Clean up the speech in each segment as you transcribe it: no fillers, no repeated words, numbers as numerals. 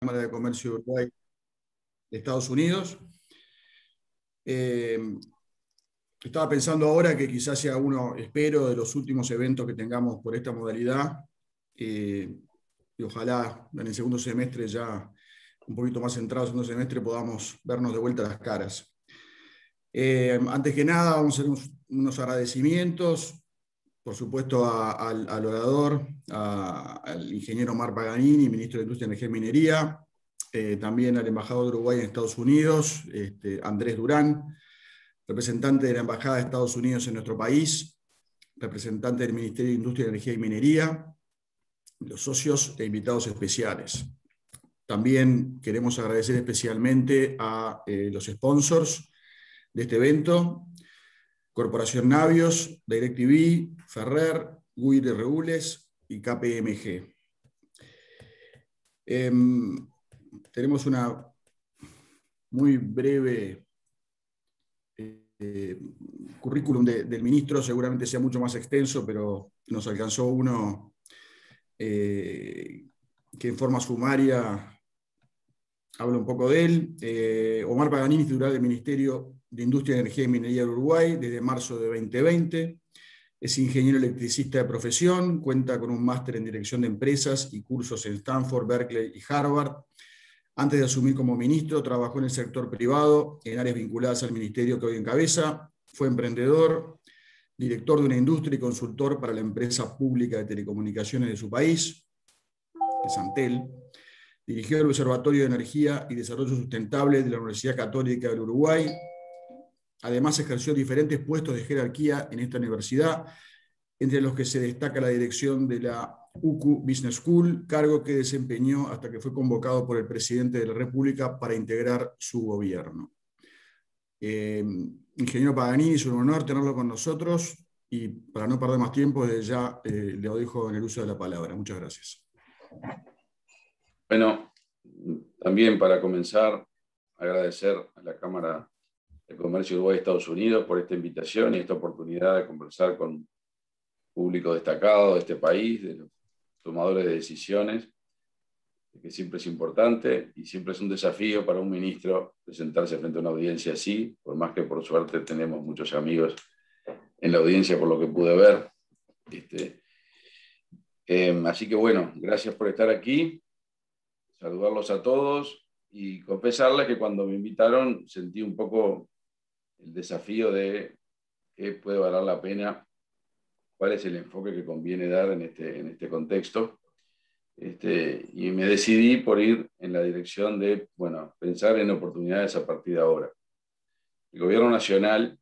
Cámara de Comercio de Uruguay de Estados Unidos. Estaba pensando ahora que quizás sea uno, espero, de los últimos eventos que tengamos por esta modalidad, y ojalá en el segundo semestre, ya un poquito más centrado en el segundo semestre, podamos vernos de vuelta las caras. Antes que nada, vamos a hacer unos agradecimientos, por supuesto, al orador, al ingeniero Omar Paganini, ministro de Industria, Energía y Minería, también al embajador de Uruguay en Estados Unidos, Andrés Durán, representante de la Embajada de Estados Unidos en nuestro país, representante del Ministerio de Industria, Energía y Minería, los socios e invitados especiales. También queremos agradecer especialmente a los sponsors de este evento: Corporación Navios, DirecTV, Ferrer, Guire Regules y KPMG. Tenemos una muy breve currículum del ministro, seguramente sea mucho más extenso, pero nos alcanzó uno que en forma sumaria habla un poco de él. Omar Paganini, titular del Ministerio de Industria, Energía y Minería de Uruguay desde marzo de 2020. Es ingeniero electricista de profesión, cuenta con un máster en dirección de empresas y cursos en Stanford, Berkeley y Harvard. Antes de asumir como ministro, trabajó en el sector privado, en áreas vinculadas al ministerio que hoy encabeza. Fue emprendedor, director de una industria y consultor para la empresa pública de telecomunicaciones de su país, que es Antel. Dirigió el Observatorio de Energía y Desarrollo Sustentable de la Universidad Católica del Uruguay. Además, ejerció diferentes puestos de jerarquía en esta universidad, entre los que se destaca la dirección de la UCU Business School, cargo que desempeñó hasta que fue convocado por el presidente de la República para integrar su gobierno. Ingeniero Paganini, es un honor tenerlo con nosotros, y para no perder más tiempo, desde ya le dejo en el uso de la palabra. Muchas gracias. Bueno, también para comenzar, agradecer a la Cámara de Comercio de Uruguay y Estados Unidos por esta invitación y esta oportunidad de conversar con público destacado de este país, de los tomadores de decisiones, que siempre es importante y siempre es un desafío para un ministro presentarse frente a una audiencia así, por más que por suerte tenemos muchos amigos en la audiencia por lo que pude ver. Así que bueno, gracias por estar aquí, saludarlos a todos y confesarles que cuando me invitaron sentí un poco el desafío de qué puede valer la pena, cuál es el enfoque que conviene dar en este contexto. Y me decidí por ir en la dirección de, bueno, pensar en oportunidades a partir de ahora. El gobierno nacional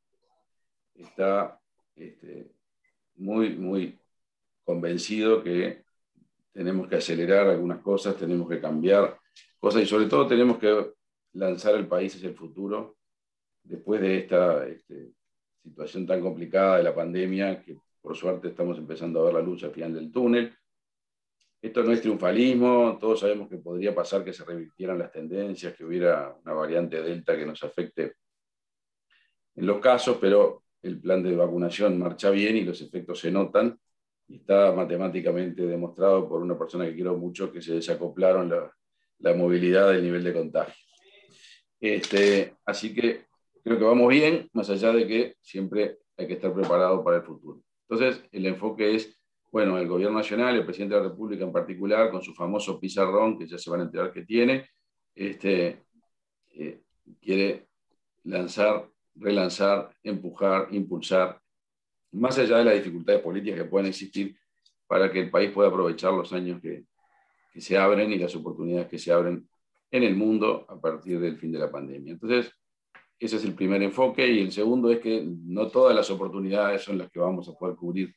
está muy convencido que tenemos que acelerar algunas cosas, tenemos que cambiar cosas y sobre todo tenemos que lanzar el país hacia el futuro después de esta situación tan complicada de la pandemia, que por suerte estamos empezando a ver la luz al final del túnel. Esto no es triunfalismo, todos sabemos que podría pasar que se revirtieran las tendencias, que hubiera una variante Delta que nos afecte en los casos, pero el plan de vacunación marcha bien y los efectos se notan, y está matemáticamente demostrado por una persona que quiero mucho que se desacoplaron la movilidad del nivel de contagio. Así que creo que vamos bien, más allá de que siempre hay que estar preparado para el futuro. Entonces, el enfoque es, bueno, el gobierno nacional, el presidente de la República en particular, con su famoso pizarrón, que ya se van a enterar que tiene, quiere lanzar, relanzar, empujar, impulsar, más allá de las dificultades políticas que puedan existir, para que el país pueda aprovechar los años que se abren y las oportunidades que se abren en el mundo a partir del fin de la pandemia. Entonces, ese es el primer enfoque, y el segundo es que no todas las oportunidades son las que vamos a poder cubrir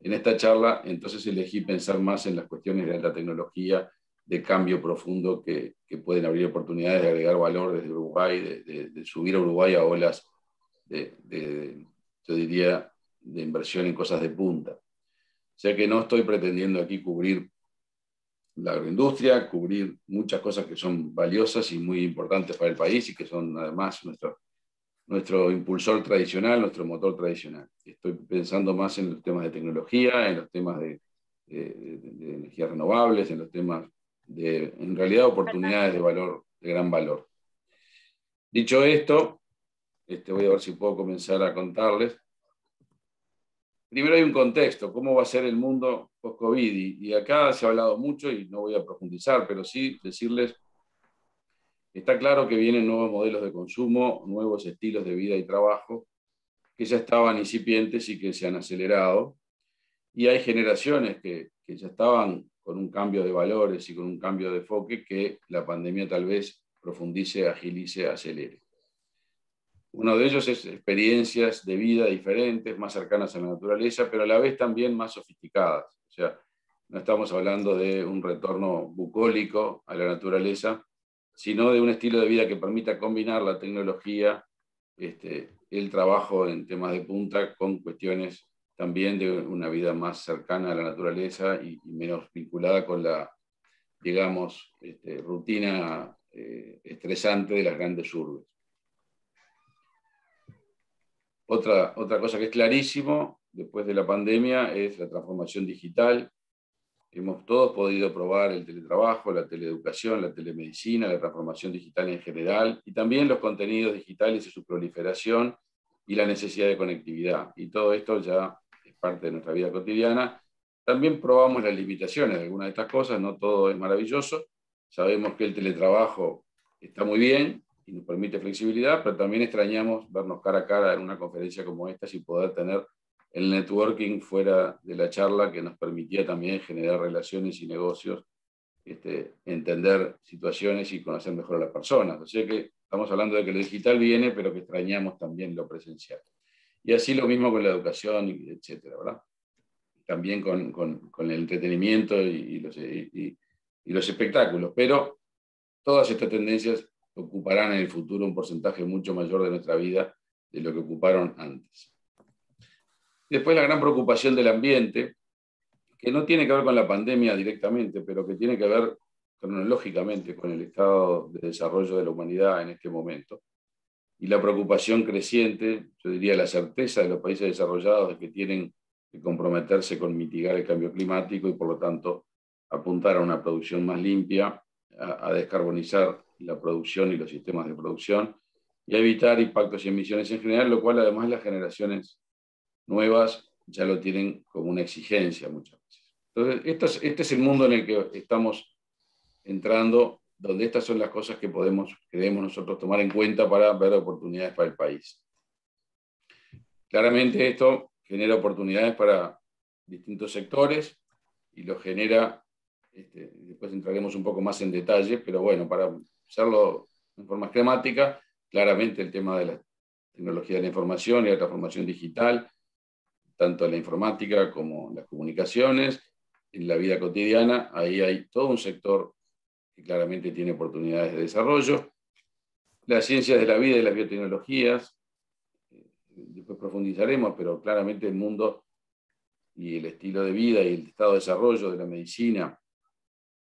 en esta charla, entonces elegí pensar más en las cuestiones de alta tecnología, de cambio profundo, que pueden abrir oportunidades de agregar valor desde Uruguay, de subir a Uruguay a olas yo diría, de inversión en cosas de punta. O sea que no estoy pretendiendo aquí cubrir la agroindustria, cubrir muchas cosas que son valiosas y muy importantes para el país y que son además nuestro impulsor tradicional, nuestro motor tradicional. Estoy pensando más en los temas de tecnología, en los temas de energías renovables, en los temas en realidad, oportunidades de valor, de gran valor. Dicho esto, voy a ver si puedo comenzar a contarles. Primero hay un contexto, cómo va a ser el mundo post-COVID, y acá se ha hablado mucho y no voy a profundizar, pero sí decirles, está claro que vienen nuevos modelos de consumo, nuevos estilos de vida y trabajo, que ya estaban incipientes y que se han acelerado, y hay generaciones que ya estaban con un cambio de valores y con un cambio de enfoque que la pandemia tal vez profundice, agilice, acelere. Uno de ellos es experiencias de vida diferentes, más cercanas a la naturaleza, pero a la vez también más sofisticadas. O sea, no estamos hablando de un retorno bucólico a la naturaleza, sino de un estilo de vida que permita combinar la tecnología, el trabajo en temas de punta con cuestiones también de una vida más cercana a la naturaleza y menos vinculada con la, digamos, rutina estresante de las grandes urbes. Otra cosa que es clarísimo después de la pandemia es la transformación digital. Hemos todos podido probar el teletrabajo, la teleeducación, la telemedicina, la transformación digital en general, y también los contenidos digitales y su proliferación y la necesidad de conectividad. Y todo esto ya es parte de nuestra vida cotidiana. También probamos las limitaciones de algunas de estas cosas, no todo es maravilloso. Sabemos que el teletrabajo está muy bien y nos permite flexibilidad, pero también extrañamos vernos cara a cara en una conferencia como esta y poder tener el networking fuera de la charla que nos permitía también generar relaciones y negocios, entender situaciones y conocer mejor a las personas. O sea que estamos hablando de que lo digital viene, pero que extrañamos también lo presencial. Y así lo mismo con la educación, etcétera, ¿verdad? También con el entretenimiento y los espectáculos. Pero todas estas tendencias ocuparán en el futuro un porcentaje mucho mayor de nuestra vida de lo que ocuparon antes. Después la gran preocupación del ambiente, que no tiene que ver con la pandemia directamente, pero que tiene que ver cronológicamente con el estado de desarrollo de la humanidad en este momento. Y la preocupación creciente, yo diría la certeza de los países desarrollados de que tienen que comprometerse con mitigar el cambio climático y por lo tanto apuntar a una producción más limpia, a descarbonizar la producción y los sistemas de producción y a evitar impactos y emisiones en general, lo cual además las generaciones nuevas ya lo tienen como una exigencia muchas veces. Entonces, este es el mundo en el que estamos entrando, donde estas son las cosas que debemos nosotros tomar en cuenta para ver oportunidades para el país. Claramente esto genera oportunidades para distintos sectores y lo genera, después entraremos un poco más en detalle, pero bueno, para hacerlo en forma esquemática, claramente el tema de la tecnología de la información y la transformación digital, tanto en la informática como en las comunicaciones, en la vida cotidiana, ahí hay todo un sector que claramente tiene oportunidades de desarrollo. Las ciencias de la vida y las biotecnologías, después profundizaremos, pero claramente el mundo y el estilo de vida y el estado de desarrollo de la medicina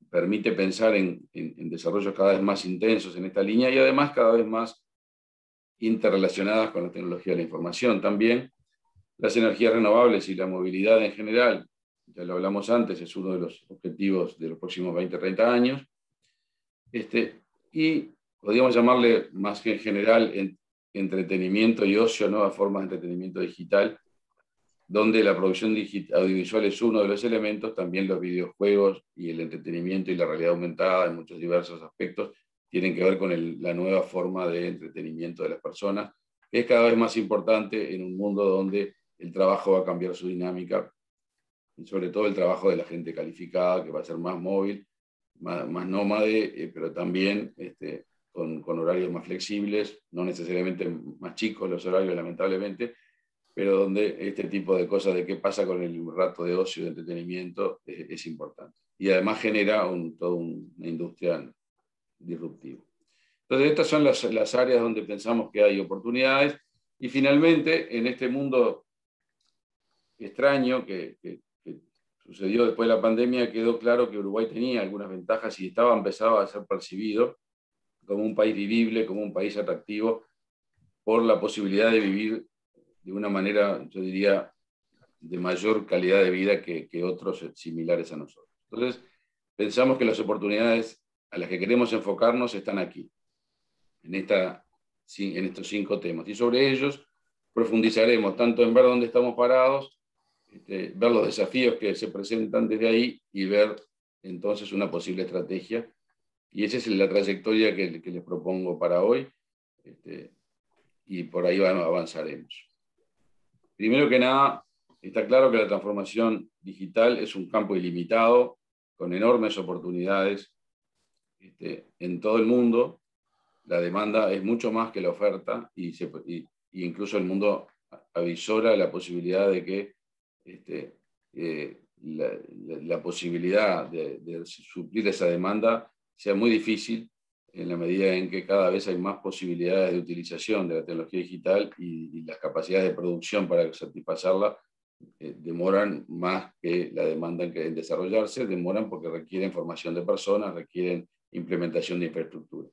permite pensar en desarrollos cada vez más intensos en esta línea y además cada vez más interrelacionadas con la tecnología de la información también. Las energías renovables y la movilidad en general, ya lo hablamos antes, es uno de los objetivos de los próximos 20, 30 años. Y podríamos llamarle más que en general entretenimiento y ocio, nuevas formas de entretenimiento digital, donde la producción audiovisual es uno de los elementos, también los videojuegos y el entretenimiento y la realidad aumentada en muchos diversos aspectos tienen que ver con la nueva forma de entretenimiento de las personas, que es cada vez más importante en un mundo donde el trabajo va a cambiar su dinámica, y sobre todo el trabajo de la gente calificada, que va a ser más móvil, más nómade, pero también con horarios más flexibles, no necesariamente más chicos los horarios, lamentablemente, pero donde este tipo de cosas de qué pasa con el rato de ocio y de entretenimiento es importante. Y además genera toda una industria disruptiva. Entonces, estas son las áreas donde pensamos que hay oportunidades. Y finalmente, en este mundo extraño que sucedió después de la pandemia, quedó claro que Uruguay tenía algunas ventajas y empezaba a ser percibido como un país vivible, como un país atractivo, por la posibilidad de vivir de una manera, yo diría, de mayor calidad de vida que otros similares a nosotros. Entonces, pensamos que las oportunidades a las que queremos enfocarnos están aquí, en estos 5 temas. Y sobre ellos profundizaremos tanto en ver dónde estamos parados, ver los desafíos que se presentan desde ahí y ver entonces una posible estrategia. Y esa es la trayectoria que les propongo para hoy, y por ahí avanzaremos. Primero que nada, está claro que la transformación digital es un campo ilimitado, con enormes oportunidades en todo el mundo. La demanda es mucho más que la oferta y incluso el mundo avisora la posibilidad de que la posibilidad de suplir esa demanda sea muy difícil en la medida en que cada vez hay más posibilidades de utilización de la tecnología digital y las capacidades de producción para satisfacerla demoran más que la demanda en desarrollarse, demoran porque requieren formación de personas, requieren implementación de infraestructuras.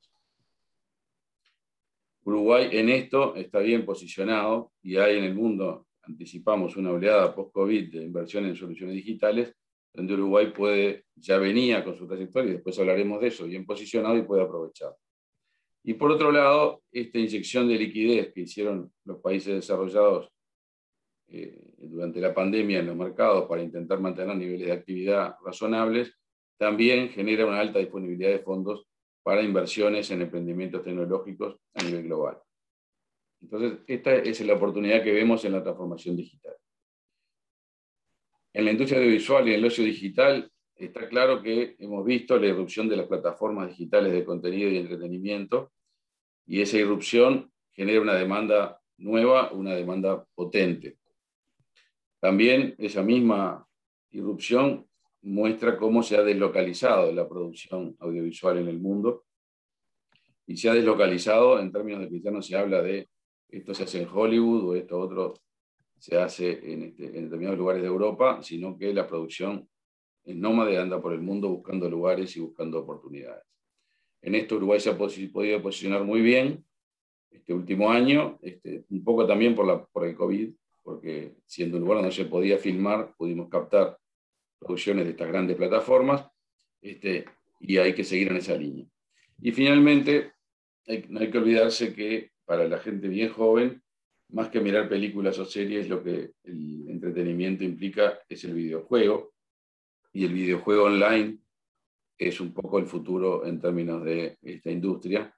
Uruguay en esto está bien posicionado y hay en el mundo, anticipamos una oleada post-COVID de inversión en soluciones digitales, donde Uruguay ya venía con su trayectoria, y después hablaremos de eso, bien posicionado y puede aprovechar. Y por otro lado, esta inyección de liquidez que hicieron los países desarrollados durante la pandemia en los mercados para intentar mantener niveles de actividad razonables, también genera una alta disponibilidad de fondos para inversiones en emprendimientos tecnológicos a nivel global. Entonces, esta es la oportunidad que vemos en la transformación digital. En la industria audiovisual y en el ocio digital, está claro que hemos visto la irrupción de las plataformas digitales de contenido y entretenimiento, y esa irrupción genera una demanda nueva, una demanda potente. También esa misma irrupción muestra cómo se ha deslocalizado la producción audiovisual en el mundo, y se ha deslocalizado en términos de que ya no se habla de esto se hace en Hollywood o esto otro se hace en determinados lugares de Europa, sino que la producción es nómade, anda por el mundo buscando lugares y buscando oportunidades. En esto Uruguay se ha podido posicionar muy bien este último año, un poco también por el COVID, porque siendo un lugar donde se podía filmar, pudimos captar producciones de estas grandes plataformas, y hay que seguir en esa línea. Y finalmente, no hay que olvidarse que para la gente bien joven, más que mirar películas o series, lo que el entretenimiento implica es el videojuego, y el videojuego online es un poco el futuro en términos de esta industria.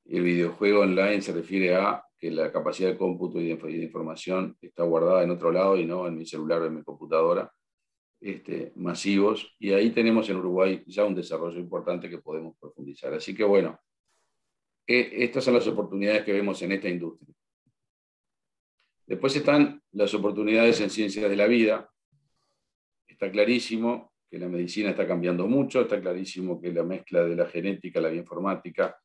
El videojuego online se refiere a que la capacidad de cómputo y de información está guardada en otro lado y no en mi celular o en mi computadora, masivos, y ahí tenemos en Uruguay ya un desarrollo importante que podemos profundizar. Así que bueno, estas son las oportunidades que vemos en esta industria. Después están las oportunidades en ciencias de la vida. Está clarísimo que la medicina está cambiando mucho, está clarísimo que la mezcla de la genética, la bioinformática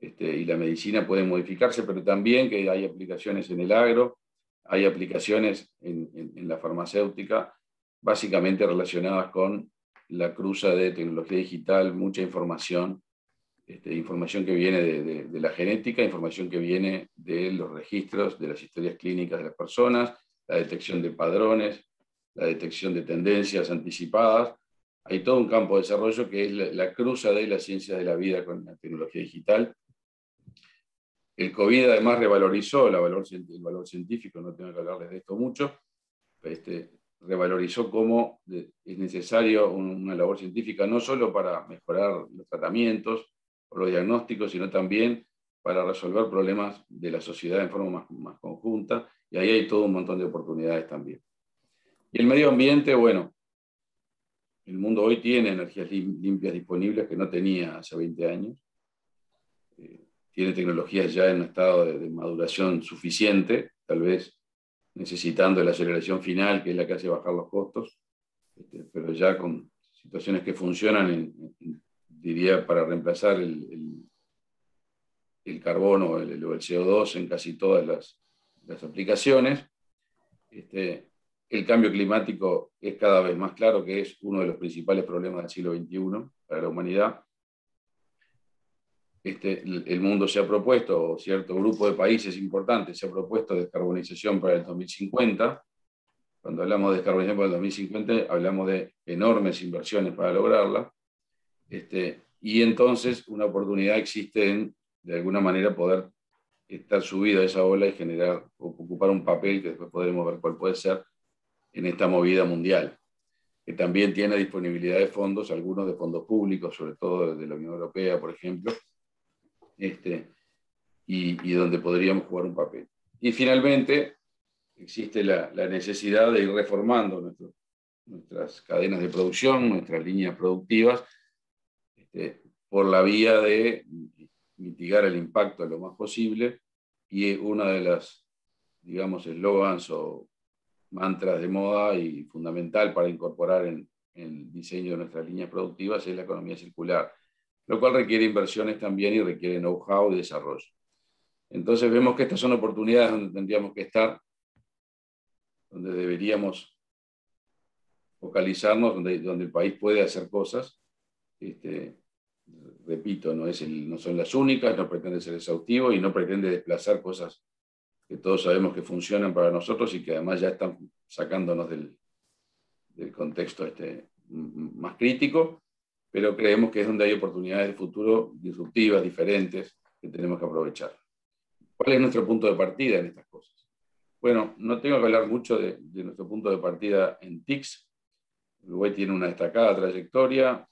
y la medicina pueden modificarse, pero también que hay aplicaciones en el agro, hay aplicaciones en la farmacéutica, básicamente relacionadas con la cruza de tecnología digital, mucha información, información que viene de la genética, información que viene de los registros, de las historias clínicas de las personas, la detección de padrones, la detección de tendencias anticipadas. Hay todo un campo de desarrollo que es la cruza de las ciencias de la vida con la tecnología digital. El COVID además revalorizó el valor científico, no tengo que hablarles de esto mucho, revalorizó cómo es necesario una labor científica no solo para mejorar los tratamientos o los diagnósticos, sino también para resolver problemas de la sociedad en forma más conjunta, y ahí hay todo un montón de oportunidades también. Y el medio ambiente, bueno, el mundo hoy tiene energías limpias disponibles que no tenía hace 20 años, tiene tecnologías ya en un estado de maduración suficiente, tal vez necesitando la aceleración final, que es la que hace bajar los costos, pero ya con situaciones que funcionan, diría, para reemplazar el carbono o el CO2 en casi todas las aplicaciones. El cambio climático es cada vez más claro que es uno de los principales problemas del siglo XXI para la humanidad. El mundo se ha propuesto, o cierto grupo de países importantes se ha propuesto descarbonización para el 2050. Cuando hablamos de descarbonización para el 2050, hablamos de enormes inversiones para lograrla. Y entonces una oportunidad existe en, de alguna manera, poder estar subido a esa ola y generar, o ocupar un papel que después podremos ver cuál puede ser en esta movida mundial, que también tiene disponibilidad de fondos, algunos de fondos públicos, sobre todo de la Unión Europea, por ejemplo, y donde podríamos jugar un papel. Y finalmente, existe la necesidad de ir reformando nuestras cadenas de producción, nuestras líneas productivas, por la vía de mitigar el impacto lo más posible, y una de las, digamos, eslogans o mantras de moda y fundamental para incorporar en el diseño de nuestras líneas productivas es la economía circular, lo cual requiere inversiones también y requiere know-how y desarrollo. Entonces vemos que estas son oportunidades donde tendríamos que estar, donde deberíamos focalizarnos, donde el país puede hacer cosas. Repito, no son las únicas, no pretende ser exhaustivo y no pretende desplazar cosas que todos sabemos que funcionan para nosotros y que además ya están sacándonos del contexto más crítico, pero creemos que es donde hay oportunidades de futuro disruptivas, diferentes, que tenemos que aprovechar. ¿Cuál es nuestro punto de partida en estas cosas? Bueno, no tengo que hablar mucho de nuestro punto de partida en TICS. Uruguay tiene una destacada trayectoria.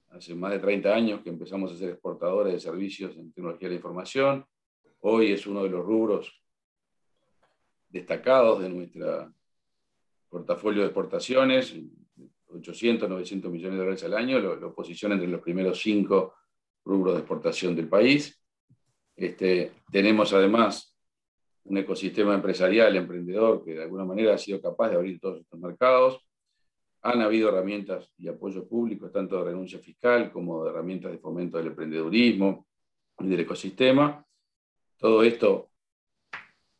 Hace más de 30 años que empezamos a ser exportadores de servicios en tecnología de la información. Hoy es uno de los rubros destacados de nuestro portafolio de exportaciones, 800, 900 millones de dólares al año, lo posiciona entre los primeros 5 rubros de exportación del país. Tenemos además un ecosistema empresarial, emprendedor, que de alguna manera ha sido capaz de abrir todos estos mercados. Han habido herramientas y apoyos públicos, tanto de renuncia fiscal como de herramientas de fomento del emprendedurismo y del ecosistema. Todo esto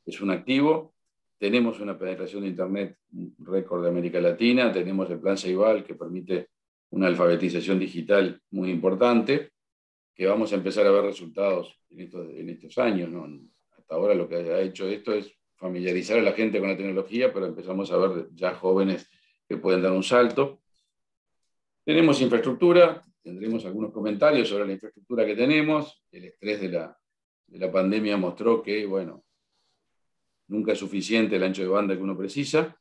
es un activo. Tenemos una penetración de Internet récord de América Latina. Tenemos el Plan Ceibal, que permite una alfabetización digital muy importante, que vamos a empezar a ver resultados en estos años, ¿no? Hasta ahora lo que ha hecho esto es familiarizar a la gente con la tecnología, pero empezamos a ver ya jóvenes que pueden dar un salto. Tenemos infraestructura, tendremos algunos comentarios sobre la infraestructura que tenemos. El estrés de la pandemia mostró que, bueno, nunca es suficiente el ancho de banda que uno precisa,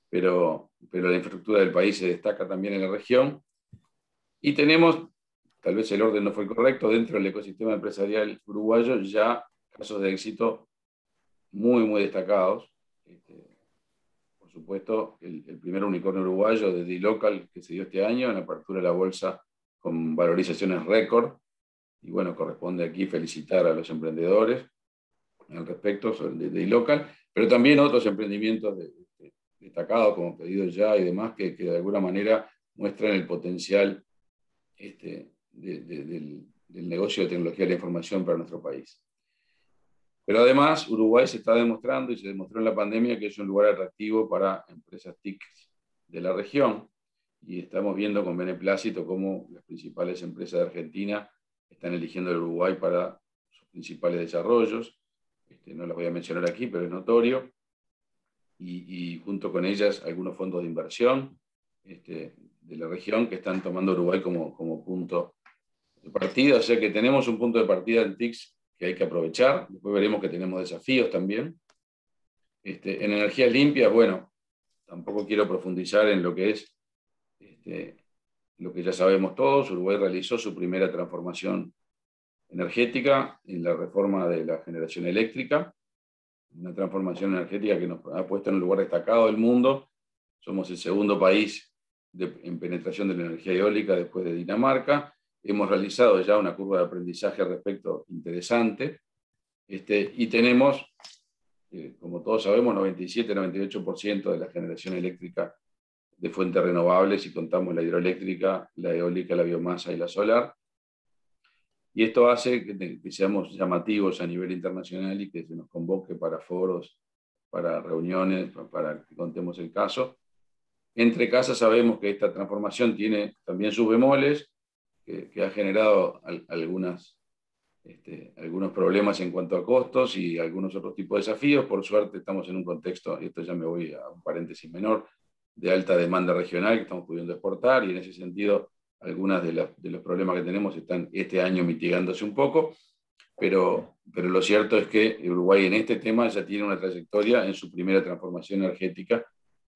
pero la infraestructura del país se destaca también en la región. Y tenemos, tal vez el orden no fue el correcto, dentro del ecosistema empresarial uruguayo ya casos de éxito muy, muy destacados. Por supuesto, el primer unicornio uruguayo de D-Local que se dio este año en la apertura de la bolsa con valorizaciones récord. Y bueno, corresponde aquí felicitar a los emprendedores al respecto de D-Local, pero también otros emprendimientos destacados como Pedido Ya y demás que de alguna manera muestran el potencial del negocio de tecnología de la información para nuestro país. Pero además, Uruguay se está demostrando y se demostró en la pandemia que es un lugar atractivo para empresas TIC de la región. Y estamos viendo con beneplácito cómo las principales empresas de Argentina están eligiendo el Uruguay para sus principales desarrollos. No las voy a mencionar aquí, pero es notorio. Y junto con ellas, algunos fondos de inversión de la región que están tomando Uruguay como punto de partida. O sea que tenemos un punto de partida en TICS que hay que aprovechar. Después veremos que tenemos desafíos también. En energías limpias, bueno, tampoco quiero profundizar en lo que es lo que ya sabemos todos. Uruguay realizó su primera transformación energética en la reforma de la generación eléctrica, una transformación energética que nos ha puesto en un lugar destacado del mundo. Somos el segundo país en penetración de la energía eólica después de Dinamarca. Hemos realizado ya una curva de aprendizaje al respecto interesante, y tenemos, como todos sabemos, 97-98% de la generación eléctrica de fuentes renovables, si contamos la hidroeléctrica, la eólica, la biomasa y la solar. Y esto hace que seamos llamativos a nivel internacional y que se nos convoque para foros, para reuniones, para que contemos el caso. Entre casas sabemos que esta transformación tiene también sus bemoles, que ha generado algunos problemas en cuanto a costos y algunos otros tipos de desafíos. Por suerte estamos en un contexto, y esto ya me voy a un paréntesis menor, de alta demanda regional que estamos pudiendo exportar, y en ese sentido algunos de los problemas que tenemos están este año mitigándose un poco, pero lo cierto es que Uruguay en este tema ya tiene una trayectoria en su primera transformación energética,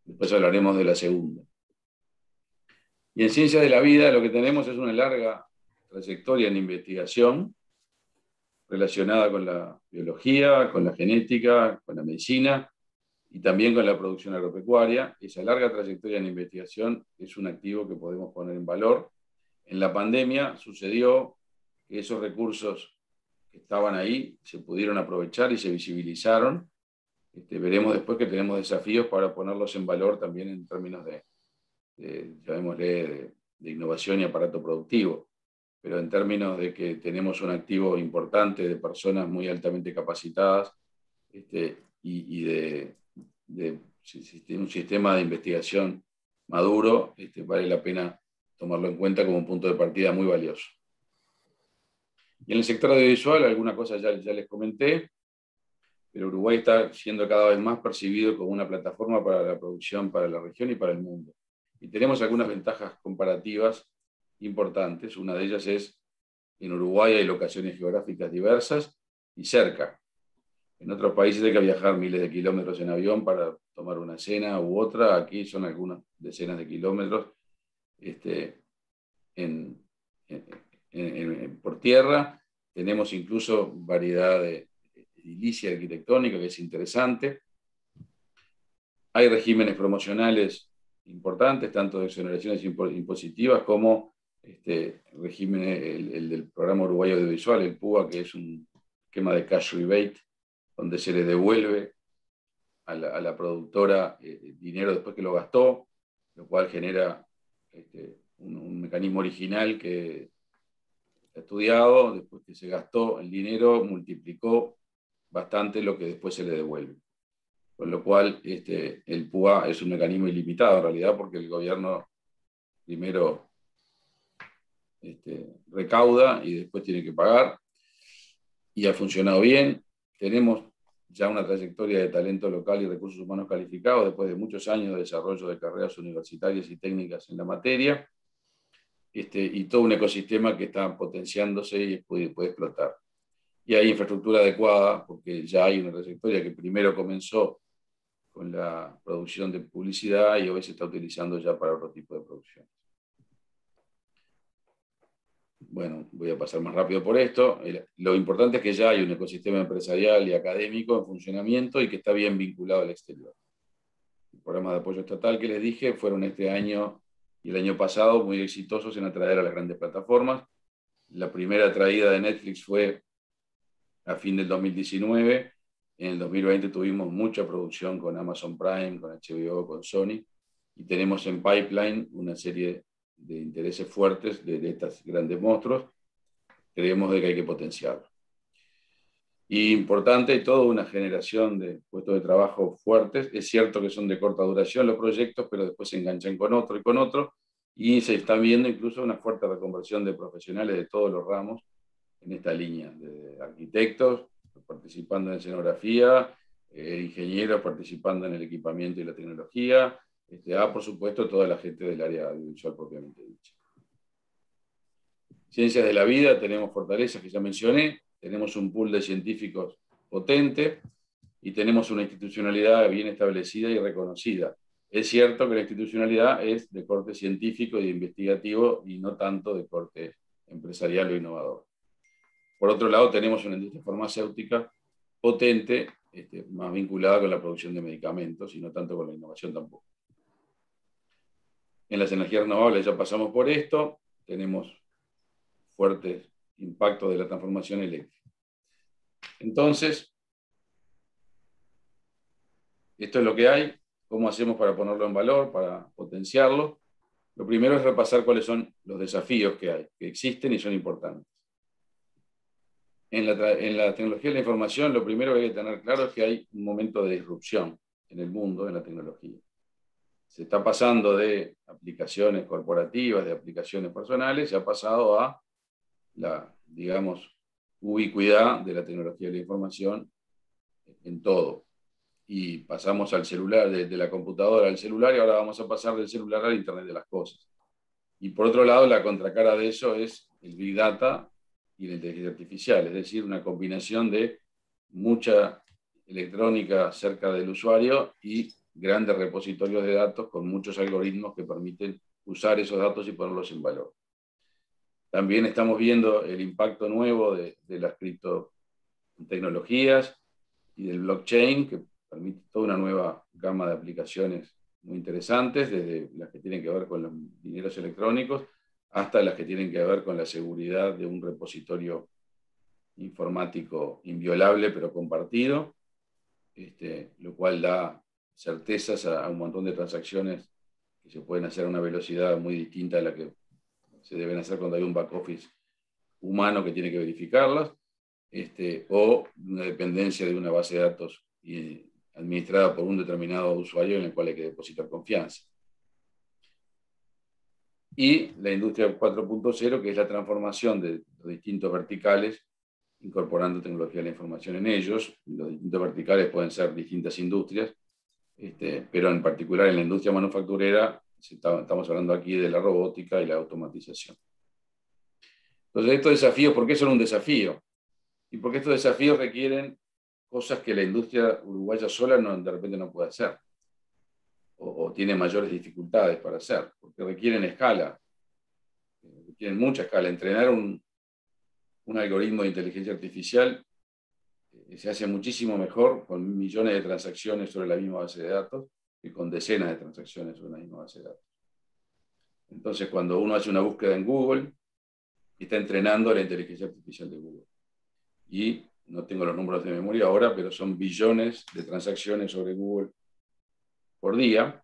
después hablaremos de la segunda. Y en ciencias de la vida lo que tenemos es una larga trayectoria en investigación relacionada con la biología, con la genética, con la medicina y también con la producción agropecuaria. Esa larga trayectoria en investigación es un activo que podemos poner en valor. En la pandemia sucedió que esos recursos que estaban ahí se pudieron aprovechar y se visibilizaron. Veremos después que tenemos desafíos para ponerlos en valor también en términos llamémosle, de innovación y aparato productivo, pero en términos de que tenemos un activo importante de personas muy altamente capacitadas y de un sistema de investigación maduro, vale la pena tomarlo en cuenta como un punto de partida muy valioso. Y en el sector audiovisual, alguna cosa ya les comenté, pero Uruguay está siendo cada vez más percibido como una plataforma para la producción para la región y para el mundo. Y tenemos algunas ventajas comparativas importantes. Una de ellas es, en Uruguay hay locaciones geográficas diversas y cerca. En otros países hay que viajar miles de kilómetros en avión para tomar una escena u otra. Aquí son algunas decenas de kilómetros por tierra. Tenemos incluso variedad de edilicia arquitectónica, que es interesante. Hay regímenes promocionales importantes, tanto de exoneraciones impositivas como régimen, el del Programa Uruguayo Audiovisual, el PUA, que es un esquema de cash rebate, donde se le devuelve a la productora dinero después que lo gastó, lo cual genera un mecanismo original que está estudiado, después que se gastó el dinero, multiplicó bastante lo que después se le devuelve. Con lo cual, el PUA es un mecanismo ilimitado en realidad, porque el gobierno primero recauda y después tiene que pagar, y ha funcionado bien. Tenemos ya una trayectoria de talento local y recursos humanos calificados después de muchos años de desarrollo de carreras universitarias y técnicas en la materia, y todo un ecosistema que está potenciándose y puede explotar. Y hay infraestructura adecuada, porque ya hay una trayectoria que primero comenzó con la producción de publicidad y hoy se está utilizando ya para otro tipo de producción. Bueno, voy a pasar más rápido por esto. Lo importante es que ya hay un ecosistema empresarial y académico en funcionamiento y que está bien vinculado al exterior. Los programas de apoyo estatal que les dije fueron este año y el año pasado muy exitosos en atraer a las grandes plataformas. La primera traída de Netflix fue a fin del 2019. En el 2020 tuvimos mucha producción con Amazon Prime, con HBO, con Sony, y tenemos en pipeline una serie de intereses fuertes de estos grandes monstruos. Creemos de que hay que potenciarlo. Y importante, toda una generación de puestos de trabajo fuertes. Es cierto que son de corta duración los proyectos, pero después se enganchan con otro y con otro, y se está viendo incluso una fuerte reconversión de profesionales de todos los ramos en esta línea, de arquitectos participando en escenografía, ingenieros participando en el equipamiento y la tecnología, por supuesto toda la gente del área audiovisual propiamente dicha. Ciencias de la vida, tenemos fortalezas que ya mencioné, tenemos un pool de científicos potente y tenemos una institucionalidad bien establecida y reconocida. Es cierto que la institucionalidad es de corte científico y investigativo y no tanto de corte empresarial o innovador. Por otro lado, tenemos una industria farmacéutica potente, más vinculada con la producción de medicamentos y no tanto con la innovación tampoco. En las energías renovables ya pasamos por esto, tenemos fuertes impactos de la transformación eléctrica. Entonces, esto es lo que hay. ¿Cómo hacemos para ponerlo en valor, para potenciarlo? Lo primero es repasar cuáles son los desafíos que hay, que existen y son importantes. En la tecnología de la información, lo primero que hay que tener claro es que hay un momento de disrupción en el mundo, en la tecnología. Se está pasando de aplicaciones corporativas, de aplicaciones personales, se ha pasado a la, digamos, ubicuidad de la tecnología de la información en todo. Y pasamos al celular, de la computadora al celular, y ahora vamos a pasar del celular al Internet de las cosas. Y por otro lado, la contracara de eso es el Big Data y la inteligencia artificial, es decir, una combinación de mucha electrónica cerca del usuario y grandes repositorios de datos con muchos algoritmos que permiten usar esos datos y ponerlos en valor. También estamos viendo el impacto nuevo de las criptotecnologías y del blockchain, que permite toda una nueva gama de aplicaciones muy interesantes, desde las que tienen que ver con los dineros electrónicos hasta las que tienen que ver con la seguridad de un repositorio informático inviolable pero compartido, lo cual da certezas a un montón de transacciones que se pueden hacer a una velocidad muy distinta a la que se deben hacer cuando hay un back office humano que tiene que verificarlas, o una dependencia de una base de datos administrada por un determinado usuario en el cual hay que depositar confianza. Y la industria 4.0, que es la transformación de los distintos verticales, incorporando tecnología de la información en ellos. Los distintos verticales pueden ser distintas industrias, pero en particular en la industria manufacturera estamos hablando aquí de la robótica y la automatización. Entonces, estos desafíos, ¿por qué son un desafío? Y porque estos desafíos requieren cosas que la industria uruguaya sola de repente no puede hacer, o tiene mayores dificultades para hacer, porque requieren escala, requieren mucha escala. Entrenar un algoritmo de inteligencia artificial se hace muchísimo mejor con millones de transacciones sobre la misma base de datos que con decenas de transacciones sobre la misma base de datos. Entonces, cuando uno hace una búsqueda en Google, está entrenando la inteligencia artificial de Google. Y no tengo los números de memoria ahora, pero son billones de transacciones sobre Google por día.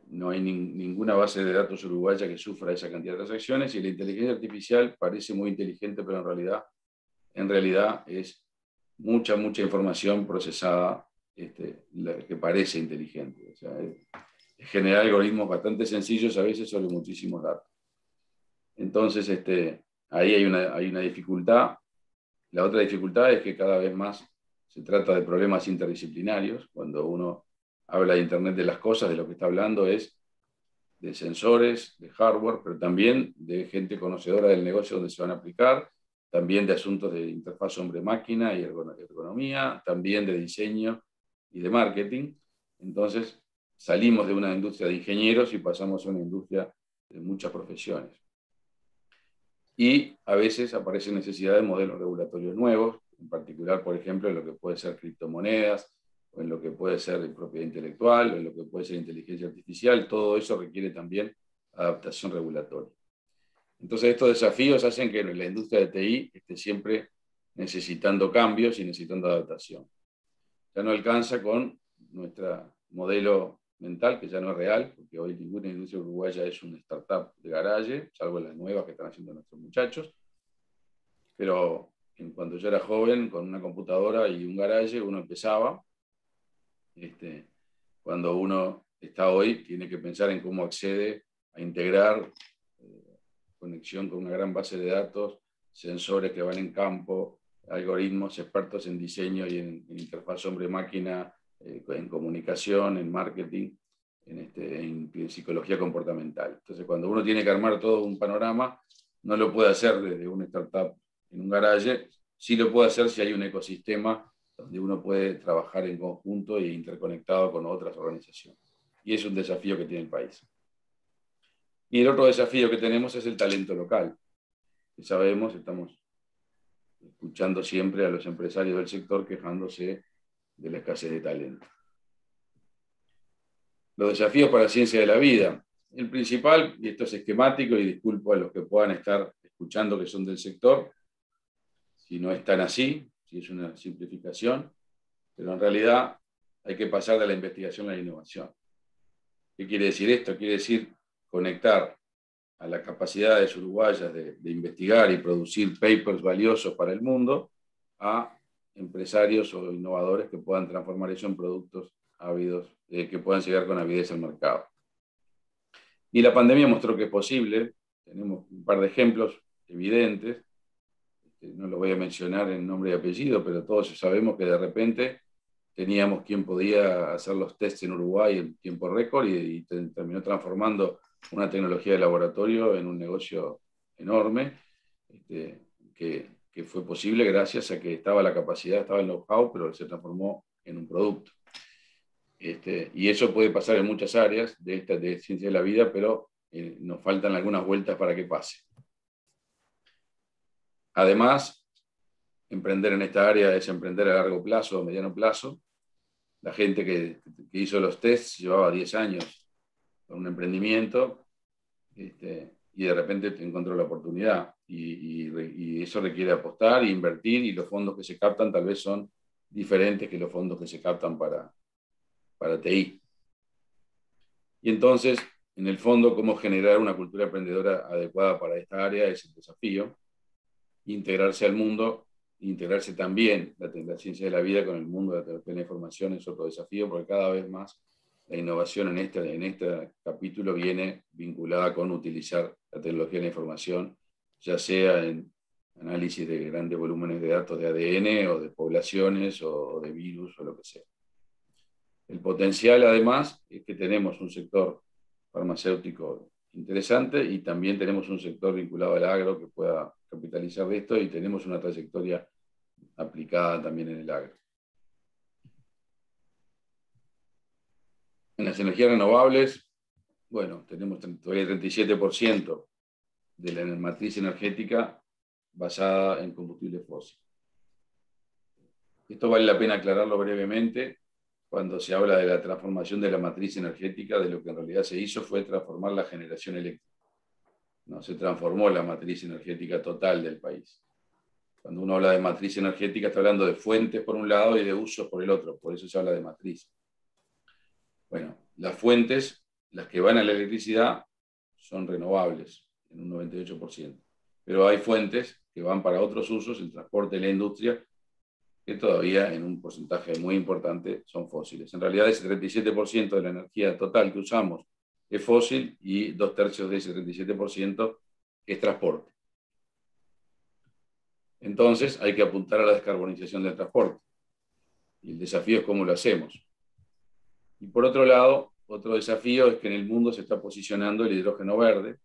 No hay ninguna base de datos uruguaya que sufra esa cantidad de transacciones, y la inteligencia artificial parece muy inteligente, pero en realidad es mucha información procesada que parece inteligente. O sea, es generar algoritmos bastante sencillos a veces sobre muchísimos datos. Entonces, ahí hay una dificultad. La otra dificultad es que cada vez más se trata de problemas interdisciplinarios. Cuando uno habla de Internet de las cosas, de lo que está hablando es de sensores, de hardware, pero también de gente conocedora del negocio donde se van a aplicar, también de asuntos de interfaz hombre-máquina y ergonomía, también de diseño y de marketing. Entonces, salimos de una industria de ingenieros y pasamos a una industria de muchas profesiones. Y a veces aparece necesidad de modelos regulatorios nuevos, en particular, por ejemplo, en lo que puede ser criptomonedas, o en lo que puede ser propiedad intelectual, o en lo que puede ser inteligencia artificial. Todo eso requiere también adaptación regulatoria. Entonces, estos desafíos hacen que la industria de TI esté siempre necesitando cambios y necesitando adaptación. Ya no alcanza con nuestro modelo mental, que ya no es real, porque hoy ninguna industria uruguaya es una startup de garaje, salvo las nuevas que están haciendo nuestros muchachos. Pero cuando yo era joven, con una computadora y un garaje, uno empezaba. Cuando uno está hoy, tiene que pensar en cómo accede a integrar conexión con una gran base de datos, sensores que van en campo, algoritmos expertos en diseño y en interfaz hombre-máquina, en comunicación, en marketing, en psicología comportamental. Entonces, cuando uno tiene que armar todo un panorama, no lo puede hacer desde una startup en un garaje, sí lo puede hacer si hay un ecosistema donde uno puede trabajar en conjunto e interconectado con otras organizaciones. Y es un desafío que tiene el país. Y el otro desafío que tenemos es el talento local. Que sabemos, estamos escuchando siempre a los empresarios del sector quejándose de la escasez de talento. Los desafíos para la ciencia de la vida. El principal, y esto es esquemático, y disculpo a los que puedan estar escuchando que son del sector, si no es tan así, si es una simplificación, pero en realidad hay que pasar de la investigación a la innovación. ¿Qué quiere decir esto? Quiere decir conectar a las capacidades uruguayas de investigar y producir papers valiosos para el mundo a empresarios o innovadores que puedan transformar eso en productos ávidos, que puedan llegar con avidez al mercado. Y la pandemia mostró que es posible. Tenemos un par de ejemplos evidentes. No lo voy a mencionar en nombre y apellido, pero todos sabemos que de repente teníamos quien podía hacer los tests en Uruguay en tiempo récord y terminó transformando una tecnología de laboratorio en un negocio enorme, que fue posible gracias a que estaba la capacidad, estaba el know-how, pero se transformó en un producto. Y eso puede pasar en muchas áreas de ciencia de la vida, pero nos faltan algunas vueltas para que pase. Además, emprender en esta área es emprender a largo plazo o mediano plazo. La gente que hizo los tests llevaba 10 años con un emprendimiento, y de repente te encontró la oportunidad. Y eso requiere apostar e invertir, y los fondos que se captan tal vez son diferentes que los fondos que se captan para TI. Y entonces, en el fondo, cómo generar una cultura emprendedora adecuada para esta área es el desafío. Integrarse al mundo, integrarse también la ciencia de la vida con el mundo de la tecnología de la información es otro desafío, porque cada vez más la innovación en este capítulo viene vinculada con utilizar la tecnología de la información, ya sea en análisis de grandes volúmenes de datos de ADN o de poblaciones o de virus o lo que sea. El potencial, además, es que tenemos un sector farmacéutico interesante y también tenemos un sector vinculado al agro que pueda capitalizar de esto, y tenemos una trayectoria aplicada también en el agro. En las energías renovables, bueno, tenemos todavía el 37% de la matriz energética basada en combustible fósil. Esto vale la pena aclararlo brevemente. Cuando se habla de la transformación de la matriz energética, de lo que en realidad se hizo fue transformar la generación eléctrica. No se transformó la matriz energética total del país. Cuando uno habla de matriz energética, está hablando de fuentes por un lado y de usos por el otro. Por eso se habla de matriz. Bueno, las fuentes, las que van a la electricidad, son renovables en un 98%. Pero hay fuentes que van para otros usos, el transporte y la industria, que todavía en un porcentaje muy importante son fósiles. En realidad, ese 37% de la energía total que usamos es fósil, y 2/3 de ese 37% es transporte. Entonces, hay que apuntar a la descarbonización del transporte. Y el desafío es cómo lo hacemos. Y por otro lado, otro desafío es que en el mundo se está posicionando el hidrógeno verde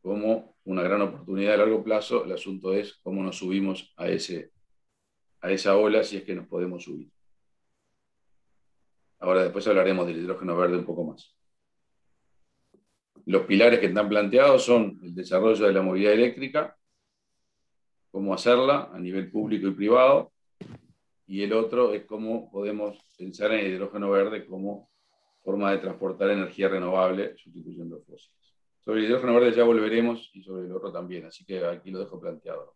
como una gran oportunidad a largo plazo. El asunto es cómo nos subimos a esa ola, si es que nos podemos subir. Ahora después hablaremos del hidrógeno verde un poco más. Los pilares que están planteados son el desarrollo de la movilidad eléctrica, cómo hacerla a nivel público y privado, y el otro es cómo podemos pensar en el hidrógeno verde como forma de transportar energía renovable sustituyendo fósiles. Sobre el hidrógeno verde ya volveremos, y sobre el otro también, así que aquí lo dejo planteado.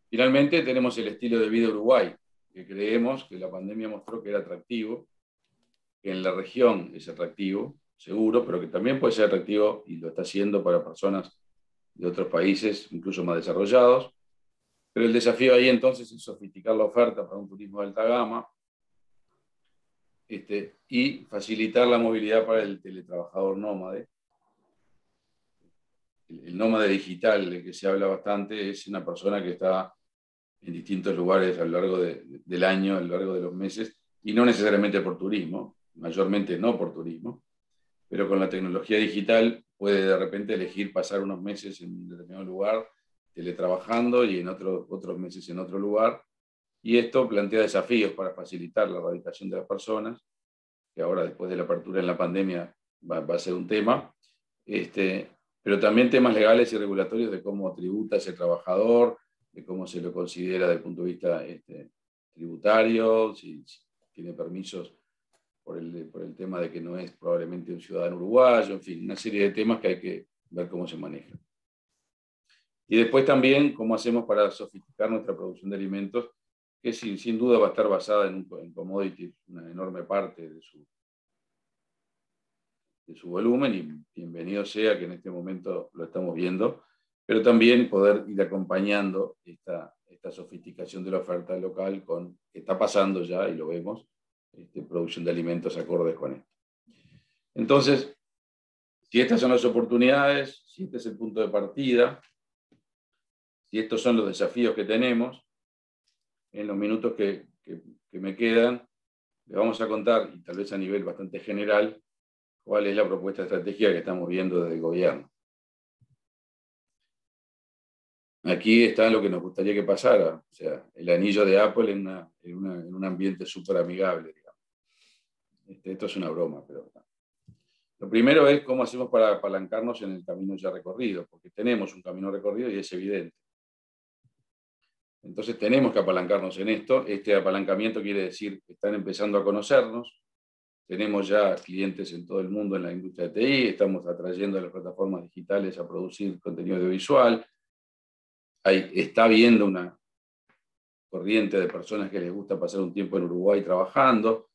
Finalmente tenemos el estilo de vida Uruguay, que creemos que la pandemia mostró que era atractivo, que en la región es atractivo, seguro, pero que también puede ser atractivo, y lo está haciendo para personas de otros países, incluso más desarrollados. Pero el desafío ahí entonces es sofisticar la oferta para un turismo de alta gama, y facilitar la movilidad para el teletrabajador nómade. El nómade digital, del que se habla bastante, es una persona que está en distintos lugares a lo largo del año, a lo largo de los meses, y no necesariamente por turismo, mayormente no por turismo, pero con la tecnología digital puede de repente elegir pasar unos meses en un determinado lugar teletrabajando, y en otros meses en otro lugar. Y esto plantea desafíos para facilitar la radicación de las personas, que ahora, después de la apertura en la pandemia, va a ser un tema, pero también temas legales y regulatorios de cómo tributa ese trabajador, de cómo se lo considera desde el punto de vista tributario, si tiene permisos por el tema de que no es probablemente un ciudadano uruguayo, en fin, una serie de temas que hay que ver cómo se manejan. Y después también cómo hacemos para sofisticar nuestra producción de alimentos, que sin duda va a estar basada en commodities, una enorme parte de su volumen, y bienvenido sea que en este momento lo estamos viendo, pero también poder ir acompañando esta sofisticación de la oferta local que está pasando ya, y lo vemos, producción de alimentos acordes con esto. Entonces, si estas son las oportunidades, si este es el punto de partida, si estos son los desafíos que tenemos, en los minutos que me quedan, les vamos a contar, y tal vez a nivel bastante general, cuál es la propuesta estratégica que estamos viendo desde el gobierno. Aquí está lo que nos gustaría que pasara, o sea, el anillo de Apple en un ambiente súper amigable, digamos. Esto es una broma, pero lo primero es cómo hacemos para apalancarnos en el camino ya recorrido, porque tenemos un camino recorrido y es evidente. Entonces tenemos que apalancarnos en esto. Este apalancamiento quiere decir que están empezando a conocernos. Tenemos ya clientes en todo el mundo en la industria de TI, estamos atrayendo a las plataformas digitales a producir contenido audiovisual. Está habiendo una corriente de personas que les gusta pasar un tiempo en Uruguay trabajando.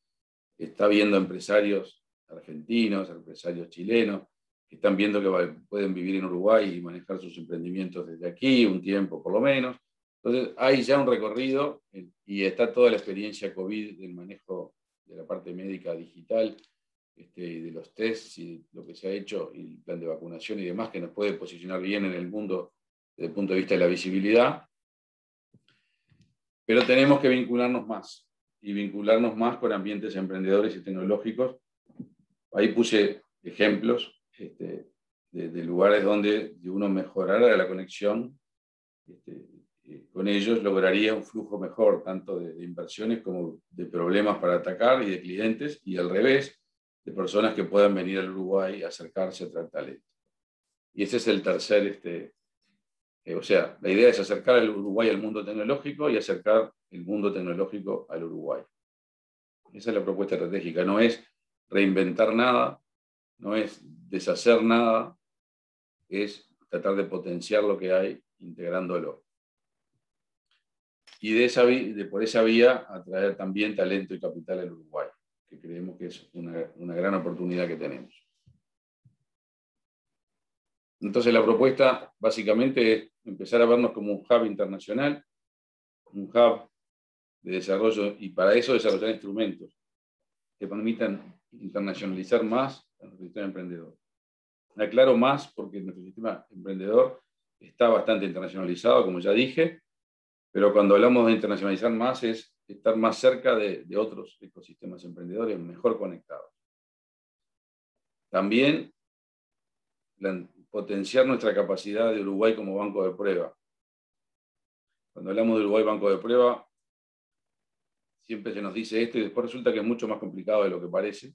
Está habiendo empresarios argentinos, empresarios chilenos, que están viendo que pueden vivir en Uruguay y manejar sus emprendimientos desde aquí, un tiempo por lo menos. Entonces, hay ya un recorrido y está toda la experiencia COVID del manejo de la parte médica digital, de los tests y lo que se ha hecho, y el plan de vacunación y demás, que nos puede posicionar bien en el mundo desde el punto de vista de la visibilidad. Pero tenemos que vincularnos más, y vincularnos más con ambientes emprendedores y tecnológicos. Ahí puse ejemplos de lugares donde uno mejorara la conexión. Con ellos lograría un flujo mejor, tanto de inversiones como de problemas para atacar y de clientes, y al revés, de personas que puedan venir al Uruguay a acercarse a traer talento. Y ese es el tercer, o sea, la idea es acercar al Uruguay al mundo tecnológico y acercar el mundo tecnológico al Uruguay. Esa es la propuesta estratégica, no es reinventar nada, no es deshacer nada, es tratar de potenciar lo que hay integrándolo. Y por esa vía atraer también talento y capital al Uruguay, que creemos que es una gran oportunidad que tenemos. Entonces la propuesta básicamente es empezar a vernos como un hub internacional, un hub de desarrollo, y para eso desarrollar instrumentos que permitan internacionalizar más a nuestro sistema emprendedor. Aclaro más porque nuestro sistema emprendedor está bastante internacionalizado, como ya dije, pero cuando hablamos de internacionalizar más es estar más cerca de otros ecosistemas emprendedores, mejor conectados. También potenciar nuestra capacidad de Uruguay como banco de prueba. Cuando hablamos de Uruguay banco de prueba, siempre se nos dice esto y después resulta que es mucho más complicado de lo que parece.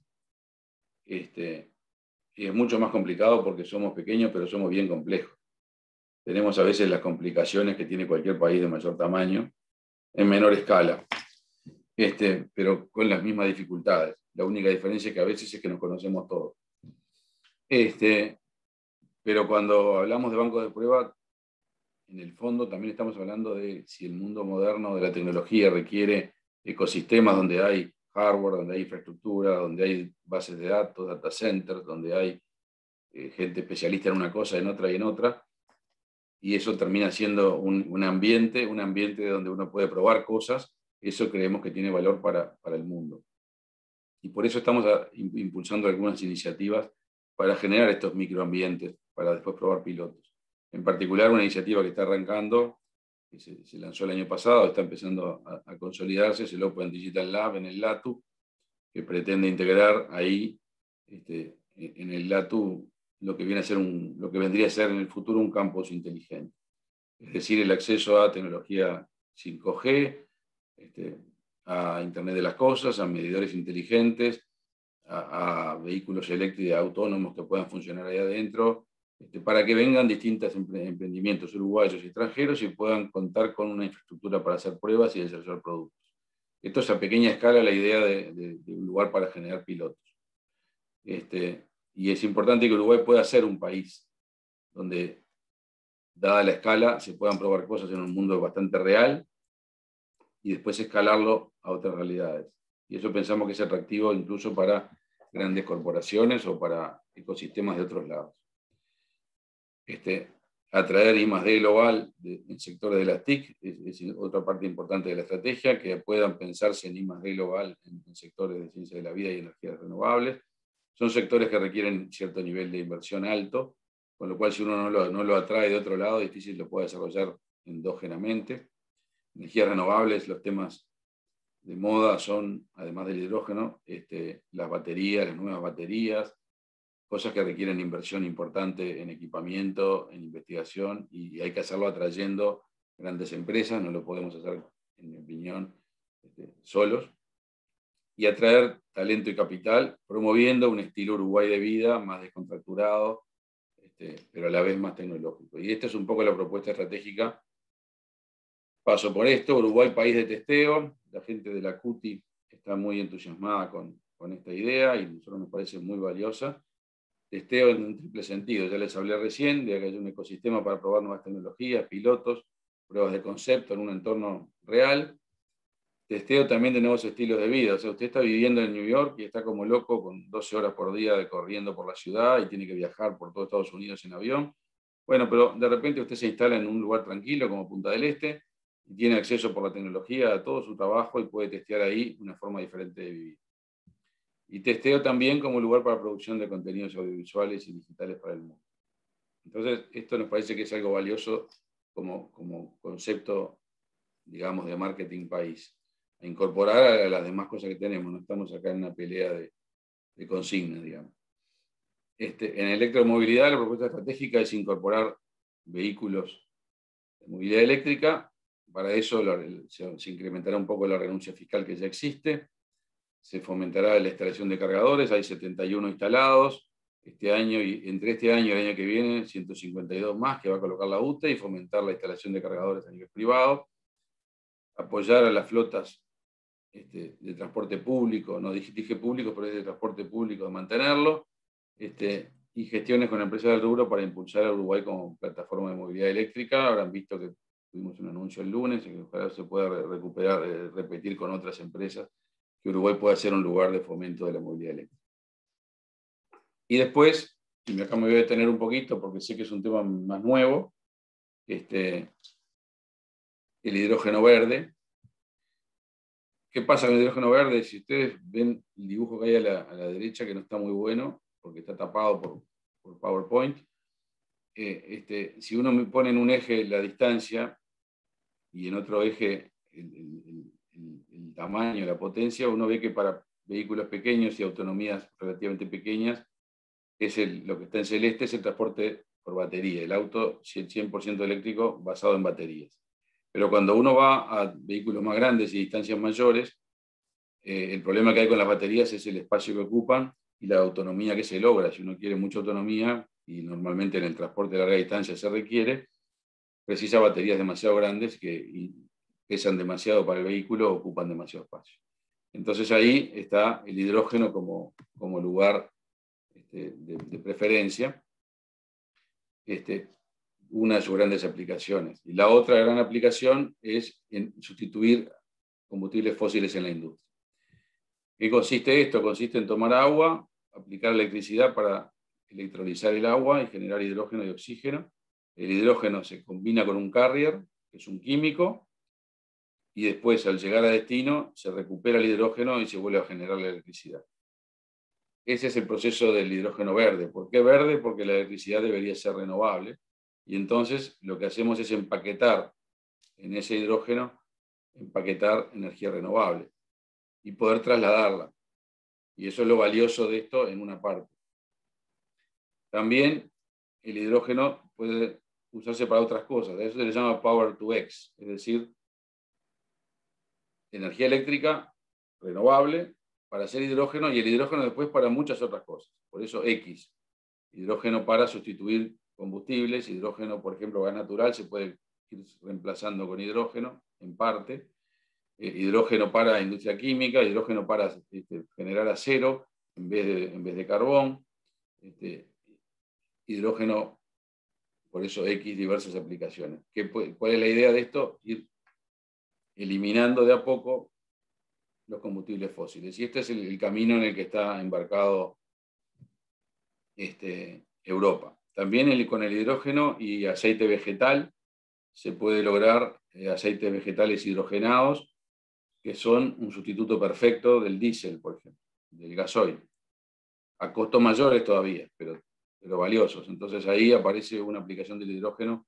Y es mucho más complicado porque somos pequeños, pero somos bien complejos. Tenemos a veces las complicaciones que tiene cualquier país de mayor tamaño, en menor escala, pero con las mismas dificultades. La única diferencia es que a veces es que nos conocemos todos. Pero cuando hablamos de bancos de prueba, en el fondo también estamos hablando de si el mundo moderno de la tecnología requiere ecosistemas donde hay hardware, donde hay infraestructura, donde hay bases de datos, data centers, donde hay gente especialista en una cosa, en otra y en otra, y eso termina siendo un ambiente donde uno puede probar cosas. Eso creemos que tiene valor para el mundo. Y por eso estamos impulsando algunas iniciativas para generar estos microambientes, para después probar pilotos. En particular, una iniciativa que está arrancando, que se lanzó el año pasado, está empezando a consolidarse, es el Open Digital Lab en el LATU, que pretende integrar ahí, en el LATU, lo que vendría a ser en el futuro un campus inteligente. Es decir, el acceso a tecnología 5G, a Internet de las Cosas, a medidores inteligentes, a vehículos eléctricos autónomos que puedan funcionar ahí adentro, para que vengan distintos emprendimientos uruguayos y extranjeros y puedan contar con una infraestructura para hacer pruebas y desarrollar productos. Esto es a pequeña escala la idea de un lugar para generar pilotos. Y es importante que Uruguay pueda ser un país donde, dada la escala, se puedan probar cosas en un mundo bastante real y después escalarlo a otras realidades. Y eso pensamos que es atractivo incluso para grandes corporaciones o para ecosistemas de otros lados. Atraer I+D global en sectores de las TIC es otra parte importante de la estrategia, que puedan pensarse en I+D global en sectores de ciencia de la vida y energías renovables. Son sectores que requieren cierto nivel de inversión alto, con lo cual si uno no lo atrae de otro lado, es difícil lo pueda desarrollar endógenamente. Energías renovables, los temas de moda son, además del hidrógeno, las baterías, las nuevas baterías, cosas que requieren inversión importante en equipamiento, en investigación, y hay que hacerlo atrayendo grandes empresas, no lo podemos hacer, en mi opinión, solos, y atraer talento y capital, promoviendo un estilo Uruguay de vida más descontracturado, pero a la vez más tecnológico. Y esta es un poco la propuesta estratégica. Paso por esto: Uruguay, país de testeo. La gente de la CUTI está muy entusiasmada con esta idea y a nosotros nos parece muy valiosa. Testeo en un triple sentido, ya les hablé recién, de que haya un ecosistema para probar nuevas tecnologías, pilotos, pruebas de concepto en un entorno real. Testeo también de nuevos estilos de vida. O sea, usted está viviendo en New York y está como loco con 12 horas por día corriendo por la ciudad y tiene que viajar por todo Estados Unidos en avión. Bueno, pero de repente usted se instala en un lugar tranquilo como Punta del Este y tiene acceso por la tecnología a todo su trabajo y puede testear ahí una forma diferente de vivir. Y testeo también como lugar para producción de contenidos audiovisuales y digitales para el mundo. Entonces, esto nos parece que es algo valioso como concepto, digamos, de marketing país, a incorporar a las demás cosas que tenemos. No estamos acá en una pelea de consignas, digamos. En electromovilidad, la propuesta estratégica es incorporar vehículos de movilidad eléctrica. Para eso se incrementará un poco la renuncia fiscal que ya existe. Se fomentará la instalación de cargadores. Hay 71 instalados este año, y entre este año y el año que viene 152 más que va a colocar la UTE, y fomentar la instalación de cargadores a nivel privado. Apoyar a las flotas de transporte público, no dije público, pero es de transporte público, de mantenerlo, y gestiones con empresas del rubro para impulsar a Uruguay como plataforma de movilidad eléctrica. Habrán visto que tuvimos un anuncio el lunes, y que ojalá se pueda repetir con otras empresas, que Uruguay pueda ser un lugar de fomento de la movilidad eléctrica. Y después, y acá me voy a detener un poquito porque sé que es un tema más nuevo, el hidrógeno verde. ¿Qué pasa con el hidrógeno verde? Si ustedes ven el dibujo que hay a la derecha, que no está muy bueno, porque está tapado por PowerPoint, si uno me pone en un eje la distancia y en otro eje el tamaño, la potencia, uno ve que para vehículos pequeños y autonomías relativamente pequeñas, lo que está en celeste es el transporte por batería, el auto 100% eléctrico basado en baterías. Pero cuando uno va a vehículos más grandes y distancias mayores, el problema que hay con las baterías es el espacio que ocupan y la autonomía que se logra. Si uno quiere mucha autonomía, y normalmente en el transporte de larga distancia se requiere, precisa baterías demasiado grandes que pesan demasiado para el vehículo, ocupan demasiado espacio. Entonces ahí está el hidrógeno como lugar de preferencia, una de sus grandes aplicaciones. Y la otra gran aplicación es en sustituir combustibles fósiles en la industria. ¿Qué consiste esto? Consiste en tomar agua, aplicar electricidad para electrolizar el agua y generar hidrógeno y oxígeno. El hidrógeno se combina con un carrier, que es un químico, y después, al llegar a destino, se recupera el hidrógeno y se vuelve a generar la electricidad. Ese es el proceso del hidrógeno verde. ¿Por qué verde? Porque la electricidad debería ser renovable, y entonces lo que hacemos es empaquetar en ese hidrógeno, empaquetar energía renovable y poder trasladarla. Y eso es lo valioso de esto en una parte. También el hidrógeno puede usarse para otras cosas. A eso se le llama Power to X, es decir, energía eléctrica renovable para hacer hidrógeno, y el hidrógeno después para muchas otras cosas. Por eso X. Hidrógeno para sustituir combustibles, hidrógeno, por ejemplo, gas natural, se puede ir reemplazando con hidrógeno en parte. Hidrógeno para industria química, hidrógeno para generar acero en vez de carbón, hidrógeno, por eso X, diversas aplicaciones. ¿Cuál es la idea de esto? Ir eliminando de a poco los combustibles fósiles. Y este es el camino en el que está embarcado Europa. También con el hidrógeno y aceite vegetal se puede lograr aceites vegetales hidrogenados, que son un sustituto perfecto del diésel, por ejemplo, del gasoil. A costos mayores todavía, pero valiosos. Entonces ahí aparece una aplicación del hidrógeno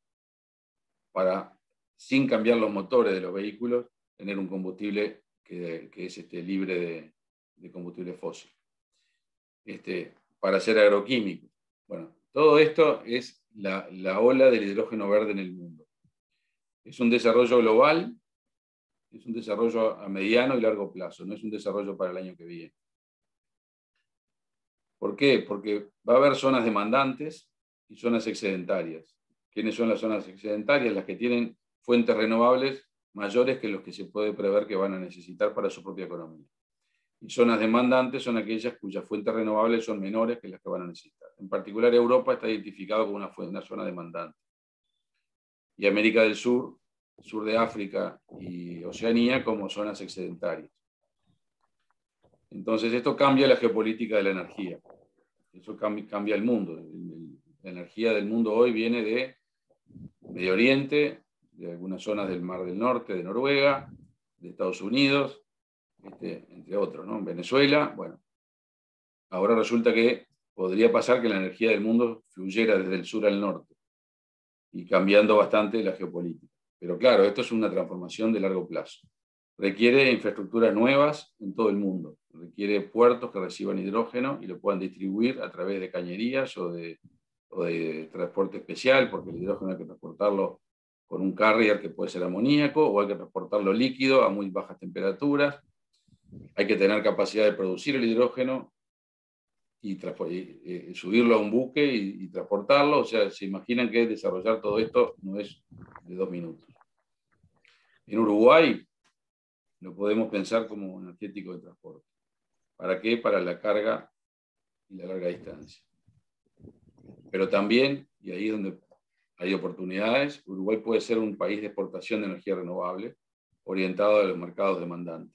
para, sin cambiar los motores de los vehículos, tener un combustible que es libre de combustible fósil. para hacer agroquímicos. Bueno, todo esto es la ola del hidrógeno verde en el mundo. Es un desarrollo global, es un desarrollo a mediano y largo plazo, no es un desarrollo para el año que viene. ¿Por qué? Porque va a haber zonas demandantes y zonas excedentarias. ¿Quiénes son las zonas excedentarias? Las que tienen fuentes renovables mayores que los que se puede prever que van a necesitar para su propia economía. Y zonas demandantes son aquellas cuyas fuentes renovables son menores que las que van a necesitar. En particular, Europa está identificado como una zona demandante. Y América del Sur, sur de África y Oceanía como zonas excedentarias. Entonces, esto cambia la geopolítica de la energía. Eso cambia el mundo. La energía del mundo hoy viene de Medio Oriente, de algunas zonas del Mar del Norte, de Noruega, de Estados Unidos, entre otros, ¿no? Venezuela. Bueno, ahora resulta que podría pasar que la energía del mundo fluyera desde el sur al norte y cambiando bastante la geopolítica. Pero claro, esto es una transformación de largo plazo. Requiere infraestructuras nuevas en todo el mundo. Requiere puertos que reciban hidrógeno y lo puedan distribuir a través de cañerías o de transporte especial, porque el hidrógeno hay que transportarlo con un carrier que puede ser amoníaco, o hay que transportarlo líquido a muy bajas temperaturas. Hay que tener capacidad de producir el hidrógeno y subirlo a un buque y transportarlo. O sea, se imaginan que desarrollar todo esto no es de 2 minutos. En Uruguay lo podemos pensar como energético de transporte. ¿Para qué? Para la carga y la larga distancia. Pero también, y ahí es donde hay oportunidades, Uruguay puede ser un país de exportación de energía renovable orientado a los mercados demandantes.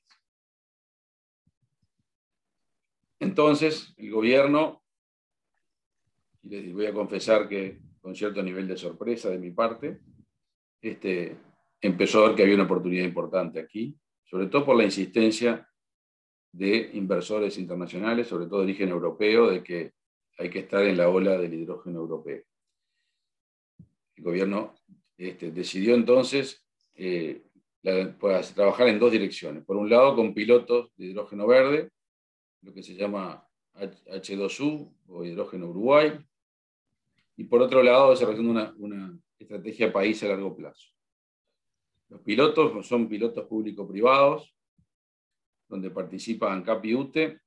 Entonces, el gobierno, y les voy a confesar que con cierto nivel de sorpresa de mi parte, empezó a ver que había una oportunidad importante aquí, sobre todo por la insistencia de inversores internacionales, sobre todo de origen europeo, de que hay que estar en la ola del hidrógeno europeo. El gobierno decidió entonces trabajar en 2 direcciones. Por un lado, con pilotos de hidrógeno verde, lo que se llama H2U o hidrógeno Uruguay, y por otro lado, desarrollando una estrategia país a largo plazo. Los pilotos son pilotos público-privados, donde participa ANCAP y UTE,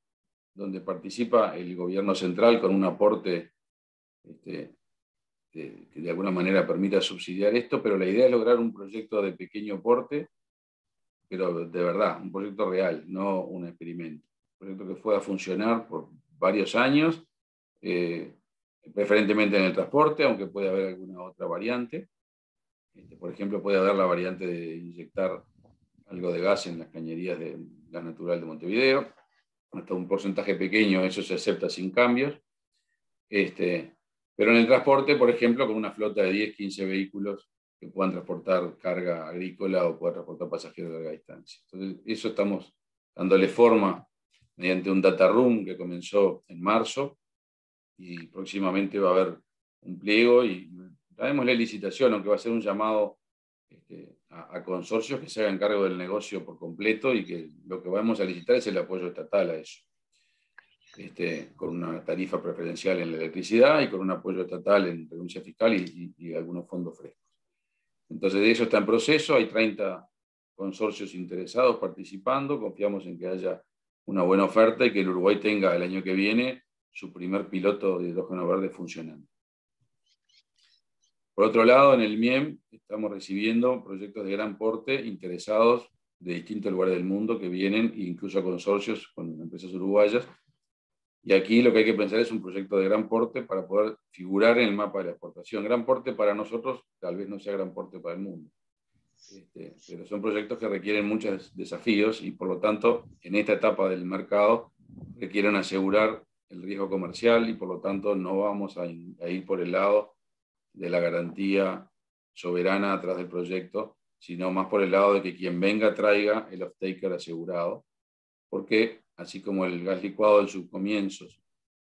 donde participa el gobierno central con un aporte que de alguna manera permita subsidiar esto, pero la idea es lograr un proyecto de pequeño porte, pero de verdad, un proyecto real, no un experimento. Un proyecto que pueda funcionar por varios años, preferentemente en el transporte, aunque puede haber alguna otra variante. Por ejemplo, puede haber la variante de inyectar algo de gas en las cañerías de gas natural de Montevideo. Hasta un porcentaje pequeño, eso se acepta sin cambios. Pero en el transporte, por ejemplo, con una flota de 10, 15 vehículos que puedan transportar carga agrícola o puedan transportar pasajeros de larga distancia. Entonces, eso estamos dándole forma mediante un data room que comenzó en marzo y próximamente va a haber un pliego y traemos la licitación, aunque va a ser un llamado a consorcios que se hagan cargo del negocio por completo y que lo que vamos a licitar es el apoyo estatal a eso. Con una tarifa preferencial en la electricidad y con un apoyo estatal en renuncia fiscal y algunos fondos frescos. Entonces, de eso está en proceso, hay 30 consorcios interesados participando, confiamos en que haya una buena oferta y que el Uruguay tenga el año que viene su primer piloto de hidrógeno verde funcionando. Por otro lado, en el MIEM estamos recibiendo proyectos de gran porte interesados de distintos lugares del mundo que vienen, incluso a consorcios con empresas uruguayas. Y aquí lo que hay que pensar es un proyecto de gran porte para poder figurar en el mapa de la exportación. Gran porte para nosotros tal vez no sea gran porte para el mundo. Pero son proyectos que requieren muchos desafíos y por lo tanto en esta etapa del mercado requieren asegurar el riesgo comercial y por lo tanto no vamos a ir por el lado de la garantía soberana atrás del proyecto, sino más por el lado de que quien venga traiga el off-taker asegurado, porque así como el gas licuado en sus comienzos,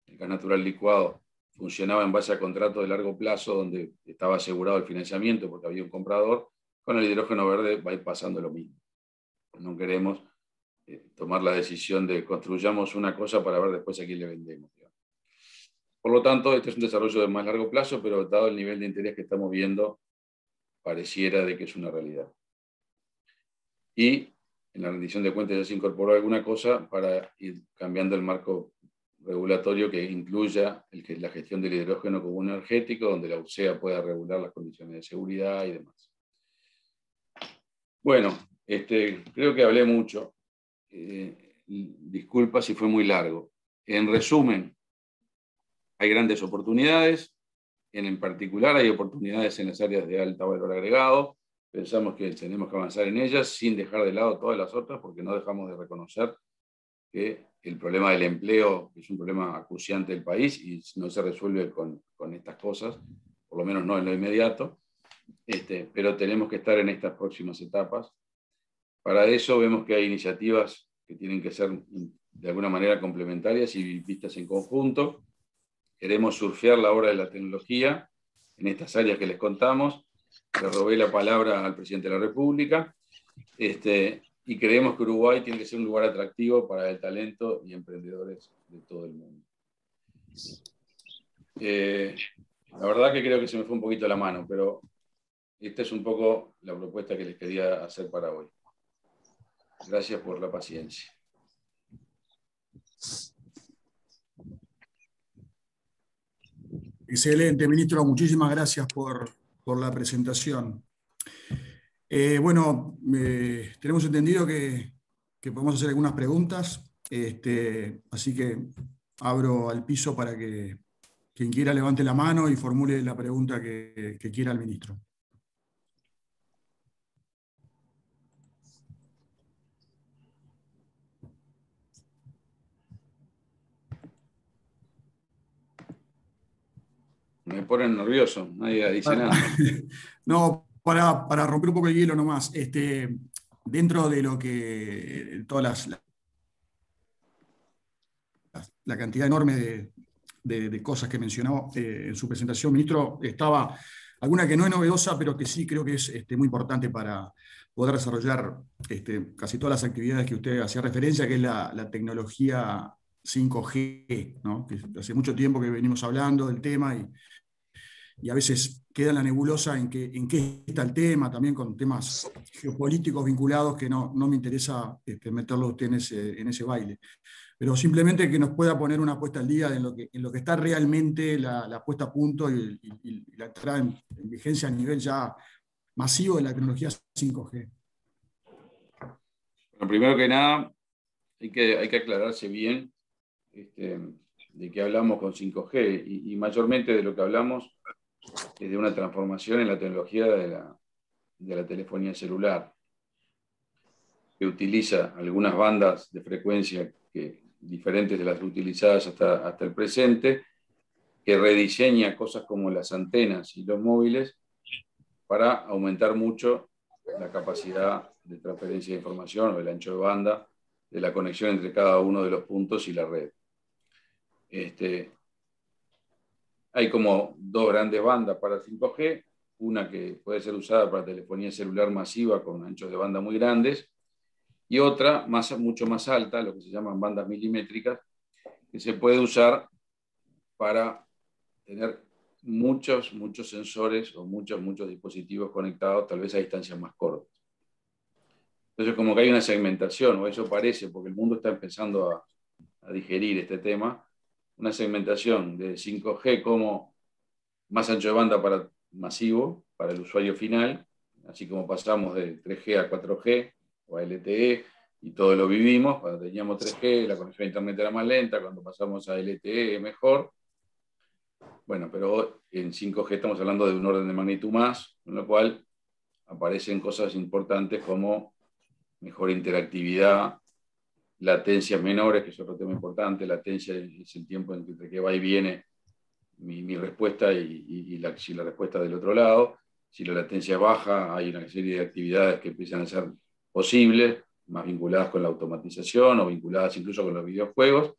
el gas natural licuado, funcionaba en base a contratos de largo plazo donde estaba asegurado el financiamiento porque había un comprador, con el hidrógeno verde va a ir pasando lo mismo. No queremos tomar la decisión de construyamos una cosa para ver después a quién le vendemos. Por lo tanto, este es un desarrollo de más largo plazo, pero dado el nivel de interés que estamos viendo, pareciera de que es una realidad. Y en la rendición de cuentas ya se incorporó alguna cosa para ir cambiando el marco regulatorio que incluya la gestión del hidrógeno como un energético, donde la UCEA pueda regular las condiciones de seguridad y demás. Bueno, creo que hablé mucho. Disculpa si fue muy largo. En resumen, hay grandes oportunidades. En particular, hay oportunidades en las áreas de alto valor agregado. Pensamos que tenemos que avanzar en ellas sin dejar de lado todas las otras, porque no dejamos de reconocer que el problema del empleo es un problema acuciante del país y no se resuelve con estas cosas, por lo menos no en lo inmediato, pero tenemos que estar en estas próximas etapas. Para eso vemos que hay iniciativas que tienen que ser de alguna manera complementarias y vistas en conjunto. Queremos surfear la ola de la tecnología en estas áreas que les contamos. Le robé la palabra al presidente de la República. Y creemos que Uruguay tiene que ser un lugar atractivo para el talento y emprendedores de todo el mundo. La verdad que creo que se me fue un poquito la mano, pero esta es un poco la propuesta que les quería hacer para hoy. Gracias por la paciencia. Excelente, ministro. Muchísimas gracias por la presentación. Bueno, tenemos entendido que podemos hacer algunas preguntas, así que abro al piso para que quien quiera levante la mano y formule la pregunta que quiera al ministro. Me ponen nervioso, nadie dice nada. No, para romper un poco el hielo nomás, dentro de lo que todas la cantidad enorme de cosas que mencionó en su presentación, ministro, estaba alguna que no es novedosa, pero que sí creo que es muy importante para poder desarrollar casi todas las actividades que usted hacía referencia, que es la tecnología 5G, ¿no? Que hace mucho tiempo que venimos hablando del tema y a veces queda en la nebulosa en qué está el tema, también con temas geopolíticos vinculados que no me interesa meterlo a usted en ese baile. Pero simplemente que nos pueda poner una puesta al día en lo que está realmente la puesta a punto y la entrada en vigencia a nivel ya masivo de la tecnología 5G. Bueno, primero que nada, hay que aclararse bien de qué hablamos con 5G y mayormente de lo que hablamos es de una transformación en la tecnología de la telefonía celular, que utiliza algunas bandas de frecuencia diferentes de las utilizadas hasta el presente, que rediseña cosas como las antenas y los móviles para aumentar mucho la capacidad de transferencia de información o el ancho de banda de la conexión entre cada uno de los puntos y la red. Hay como dos grandes bandas para 5G, una que puede ser usada para telefonía celular masiva con anchos de banda muy grandes, y otra mucho más alta, lo que se llaman bandas milimétricas, que se puede usar para tener muchos sensores o muchos dispositivos conectados, tal vez a distancias más cortas. Entonces, como que hay una segmentación, o eso parece, porque el mundo está empezando a digerir este tema, una segmentación de 5G como más ancho de banda para masivo, para el usuario final, así como pasamos de 3G a 4G o a LTE, y todo lo vivimos. Cuando teníamos 3G, la conexión a Internet era más lenta, cuando pasamos a LTE, mejor. Bueno, pero en 5G estamos hablando de un orden de magnitud más, con lo cual aparecen cosas importantes como mejor interactividad, latencias menores, que es otro tema importante. Latencia es el tiempo entre que va y viene mi respuesta y la respuesta del otro lado. Si la latencia es baja, hay una serie de actividades que empiezan a ser posibles, más vinculadas con la automatización o vinculadas incluso con los videojuegos.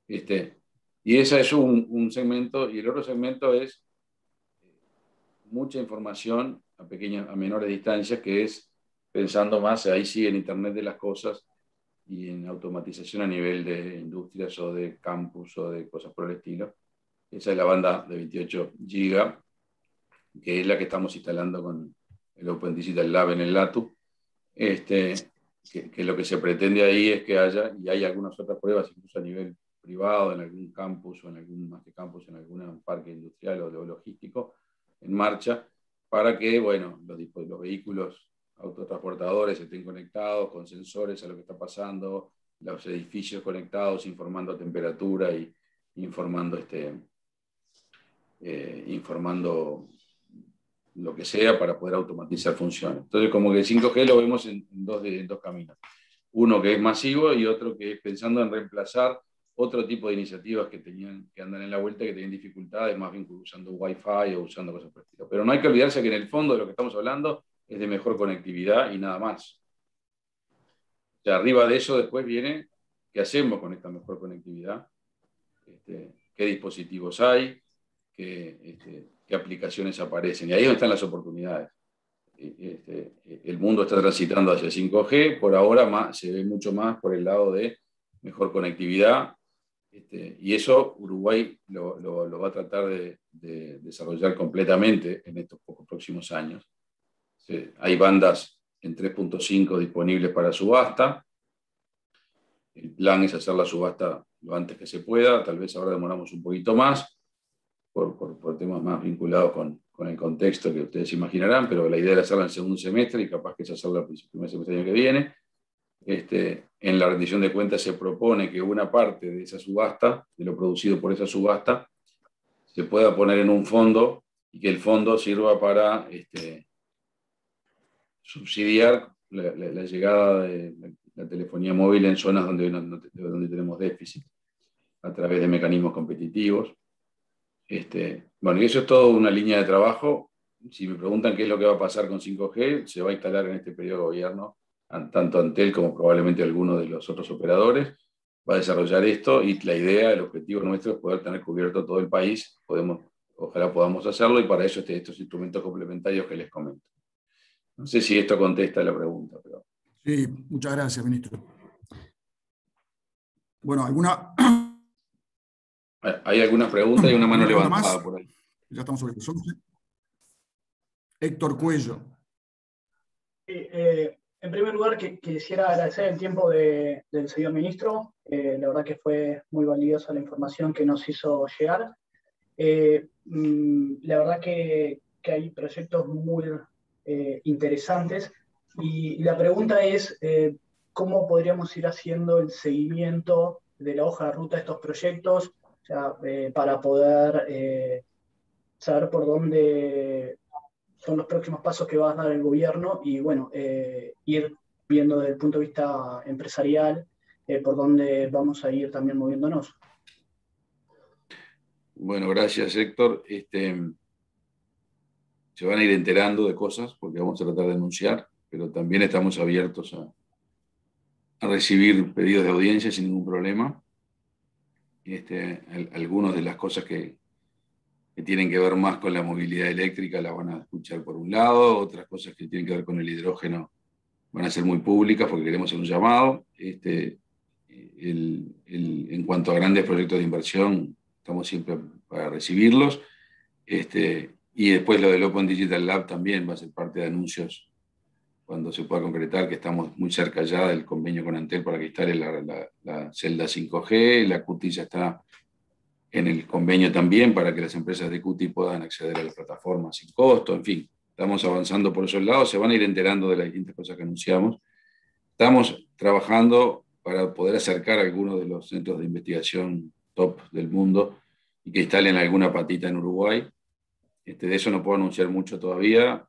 Y ese es un segmento, y el otro segmento es mucha información a menores distancias, que es pensando más, ahí sí, en Internet de las cosas y en automatización a nivel de industrias o de campus o de cosas por el estilo, Esa es la banda de 28 GB, que es la que estamos instalando con el Open Digital Lab en el LATU. Que lo que se pretende ahí es que haya, y hay algunas otras pruebas, incluso a nivel privado, en algún campus o en algún más que campus, en algún parque industrial o logístico, en marcha, para que, bueno, los vehículos autotransportadores estén conectados con sensores a lo que está pasando, los edificios conectados, informando temperatura y informando, informando lo que sea para poder automatizar funciones. Entonces, como que el 5G lo vemos en dos caminos. Uno que es masivo y otro que es pensando en reemplazar otro tipo de iniciativas que andan en la vuelta, que tienen dificultades, más bien usando Wi-Fi o usando cosas por el estilo. Pero no hay que olvidarse que en el fondo de lo que estamos hablando es de mejor conectividad y nada más. O sea, arriba de eso después viene qué hacemos con esta mejor conectividad, qué dispositivos hay, qué aplicaciones aparecen. Y ahí es donde están las oportunidades. El mundo está transitando hacia 5G, por ahora se ve mucho más por el lado de mejor conectividad, y eso Uruguay lo va a tratar de desarrollar completamente en estos próximos años. Hay bandas en 3.5 disponibles para subasta. El plan es hacer la subasta lo antes que se pueda, tal vez ahora demoramos un poquito más, por temas más vinculados con el contexto que ustedes imaginarán, pero la idea era hacerla en el segundo semestre y capaz que es hacerla el primer semestre del año que viene. En la rendición de cuentas se propone que una parte de esa subasta, de lo producido por esa subasta, se pueda poner en un fondo y que el fondo sirva para subsidiar la llegada de la telefonía móvil en zonas donde tenemos déficit, a través de mecanismos competitivos. Bueno, y eso es toda una línea de trabajo. Si me preguntan qué es lo que va a pasar con 5G, se va a instalar en este periodo de gobierno, tanto Antel como probablemente algunos de los otros operadores, va a desarrollar esto y la idea, el objetivo nuestro es poder tener cubierto todo el país. Ojalá podamos hacerlo y para eso estos instrumentos complementarios que les comento. No sé si esto contesta la pregunta. Pero... Sí, muchas gracias, ministro. Bueno, ¿alguna? Hay algunas preguntas y una mano levantada más? por ahí. Ya estamos sobre eso. Héctor Cuello. Sí, en primer lugar, quisiera agradecer el tiempo del señor ministro. La verdad que fue muy valiosa la información que nos hizo llegar. La verdad que hay proyectos muy interesantes y la pregunta es cómo podríamos ir haciendo el seguimiento de la hoja de ruta de estos proyectos, o sea, para poder saber por dónde son los próximos pasos que va a dar el gobierno y, bueno, ir viendo desde el punto de vista empresarial por dónde vamos a ir también moviéndonos. Bueno, gracias, Héctor. Se van a ir enterando de cosas porque vamos a tratar de anunciar, pero también estamos abiertos a recibir pedidos de audiencia sin ningún problema. Algunas de las cosas que tienen que ver más con la movilidad eléctrica la van a escuchar por un lado, otras cosas que tienen que ver con el hidrógeno van a ser muy públicas porque queremos hacer un llamado. En cuanto a grandes proyectos de inversión, estamos siempre para recibirlos. Y después lo del Open Digital Lab también va a ser parte de anuncios cuando se pueda concretar, que estamos muy cerca ya del convenio con Antel para que instale la celda 5G. La CUTI ya está en el convenio también para que las empresas de CUTI puedan acceder a la plataforma sin costo. En fin, estamos avanzando por esos lados. Se van a ir enterando de las distintas cosas que anunciamos. Estamos trabajando para poder acercar a algunos de los centros de investigación top del mundo y que instalen alguna patita en Uruguay. De eso no puedo anunciar mucho todavía.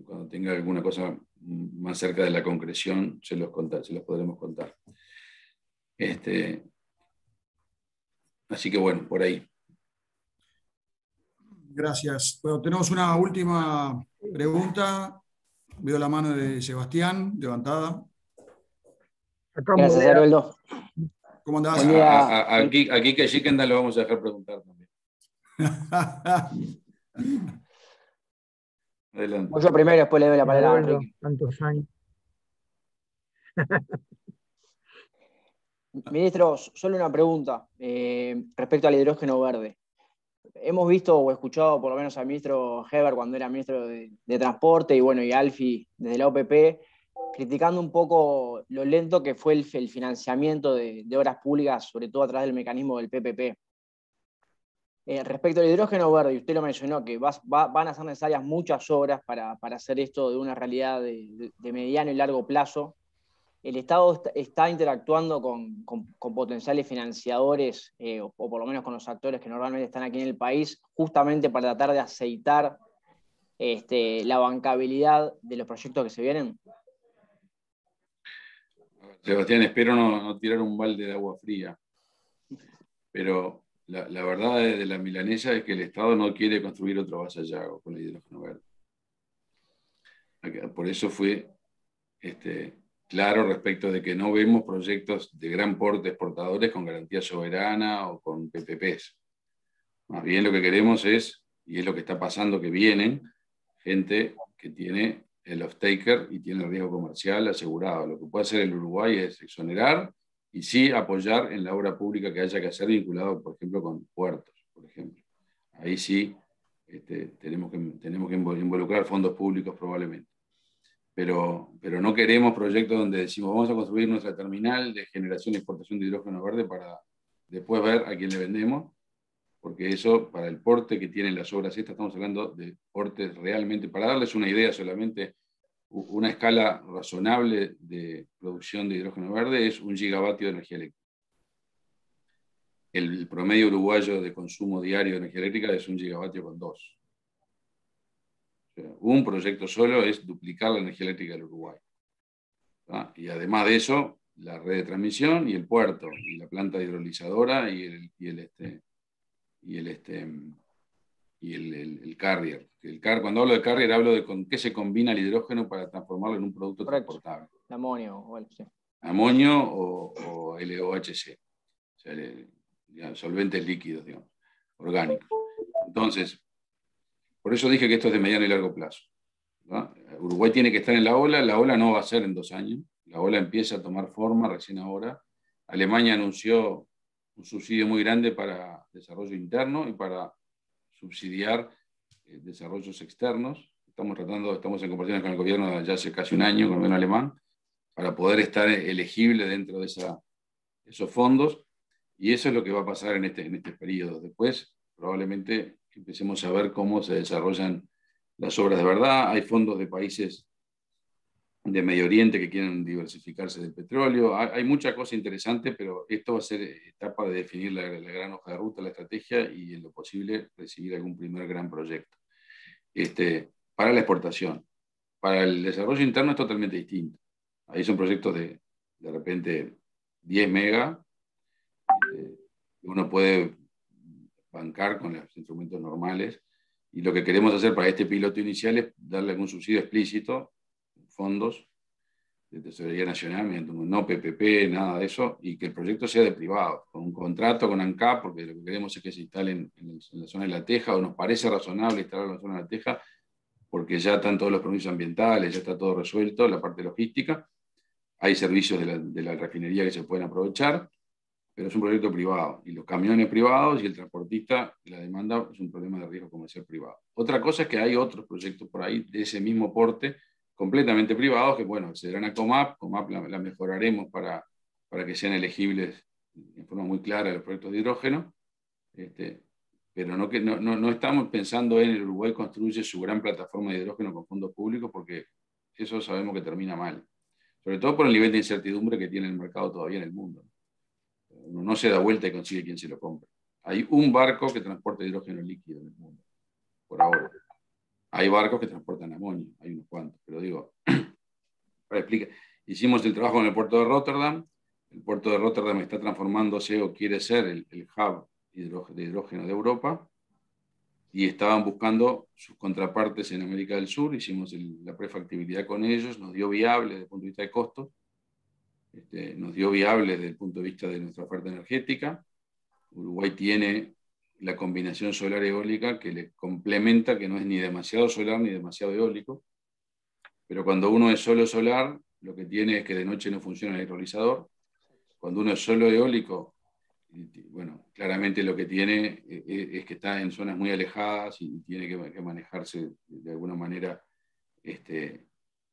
Cuando tenga alguna cosa más cerca de la concreción, se los podremos contar. Así que bueno, por ahí. Gracias. Bueno, tenemos una última pregunta. Veo la mano de Sebastián, levantada. Gracias, Haroldo. ¿Cómo andás? Aquí que Shikenda lo vamos a dejar preguntar también. Adelante. Yo primero, después le doy la palabra a Enrique. Tantos años. Ministro, solo una pregunta respecto al hidrógeno verde. hemos visto o escuchado por lo menos al ministro Heber cuando era ministro de Transporte y bueno, y Alfie desde la OPP, criticando un poco lo lento que fue el financiamiento de obras públicas, sobre todo a través del mecanismo del PPP. Respecto al hidrógeno verde, y usted lo mencionó, que van a ser necesarias muchas obras para hacer esto de una realidad de mediano y largo plazo. ¿El Estado está interactuando con potenciales financiadores o por lo menos con los actores que normalmente están aquí en el país, justamente para tratar de aceitar la bancabilidad de los proyectos que se vienen? Sebastián, espero no tirar un balde de agua fría, pero la verdad de la milanesa es que el Estado no quiere construir otro Vasallago con el hidrógeno verde. Por eso fue claro respecto de que no vemos proyectos de gran porte exportadores con garantía soberana o con PPPs. Más bien lo que queremos es, y es lo que está pasando, que vienen gente que tiene el off-taker y tiene el riesgo comercial asegurado. Lo que puede hacer el Uruguay es exonerar y sí apoyar en la obra pública que haya que hacer vinculado, por ejemplo, con puertos, por ejemplo. Ahí sí tenemos que involucrar fondos públicos probablemente. Pero no queremos proyectos donde decimos vamos a construir nuestra terminal de generación y exportación de hidrógeno verde para después ver a quién le vendemos, porque eso, para el porte que tienen las obras estas, estamos hablando de portes realmente, para darles una idea solamente, una escala razonable de producción de hidrógeno verde es 1 gigavatio de energía eléctrica. El promedio uruguayo de consumo diario de energía eléctrica es 1 gigavatio con 2. O sea, un proyecto solo es duplicar la energía eléctrica del Uruguay. ¿Ah? Y además de eso, la red de transmisión y el puerto, y la planta hidrolizadora y el carrier. Cuando hablo de carrier, hablo de con qué se combina el hidrógeno para transformarlo en un producto transportable. Amonio, bueno, sí. Amonio o LOHC, o sea, solventes líquidos, digamos, orgánicos. Entonces, por eso dije que esto es de mediano y largo plazo, ¿no? Uruguay tiene que estar en la ola no va a ser en 2 años, la ola empieza a tomar forma recién ahora. Alemania anunció un subsidio muy grande para desarrollo interno y para subsidiar desarrollos externos. Estamos en conversaciones con el gobierno ya hace casi 1 año, con el gobierno alemán, para poder estar elegible dentro de esos fondos, y eso es lo que va a pasar en este periodo. Después, probablemente, empecemos a ver cómo se desarrollan las obras de verdad. Hay fondos de países de Medio Oriente que quieren diversificarse del petróleo. Hay mucha cosa interesante, pero esto va a ser etapa de definir la gran hoja de ruta, la estrategia y en lo posible recibir algún primer gran proyecto. Para la exportación. Para el desarrollo interno es totalmente distinto. Ahí son proyectos de repente 10 megas, que uno puede bancar con los instrumentos normales, y lo que queremos hacer para este piloto inicial es darle algún subsidio explícito, fondos de Tesorería Nacional, mediante un no PPP, nada de eso, y que el proyecto sea de privado, con un contrato con ANCAP, porque lo que queremos es que se instalen en la zona de La Teja, o nos parece razonable instalarlo en la zona de La Teja, porque ya están todos los permisos ambientales, ya está todo resuelto, la parte logística, hay servicios de la refinería que se pueden aprovechar, pero es un proyecto privado, y los camiones privados y el transportista, la demanda es un problema de riesgo comercial privado. Otra cosa es que hay otros proyectos por ahí de ese mismo porte, completamente privados, que bueno, accederán a COMAP la mejoraremos para que sean elegibles en forma muy clara los proyectos de hidrógeno, pero no estamos pensando en el Uruguay construye su gran plataforma de hidrógeno con fondos públicos, porque eso sabemos que termina mal, sobre todo por el nivel de incertidumbre que tiene el mercado todavía en el mundo. Uno no se da vuelta y consigue quien se lo compre. Hay un barco que transporta hidrógeno líquido en el mundo, por ahora. Hay barcos que transportan amonio, hay unos cuantos, pero digo, para explicar, hicimos el trabajo en el puerto de Rotterdam. El puerto de Rotterdam está transformándose o quiere ser el hub de hidrógeno de Europa, y estaban buscando sus contrapartes en América del Sur. Hicimos la prefactibilidad con ellos, nos dio viable desde el punto de vista de costos, nos dio viable desde el punto de vista de nuestra oferta energética. Uruguay tiene la combinación solar-eólica que le complementa, que no es ni demasiado solar ni demasiado eólico, pero cuando uno es solo solar, lo que tiene es que de noche no funciona el electrolizador. Cuando uno es solo eólico, bueno, claramente lo que tiene es que está en zonas muy alejadas y tiene que manejarse de alguna manera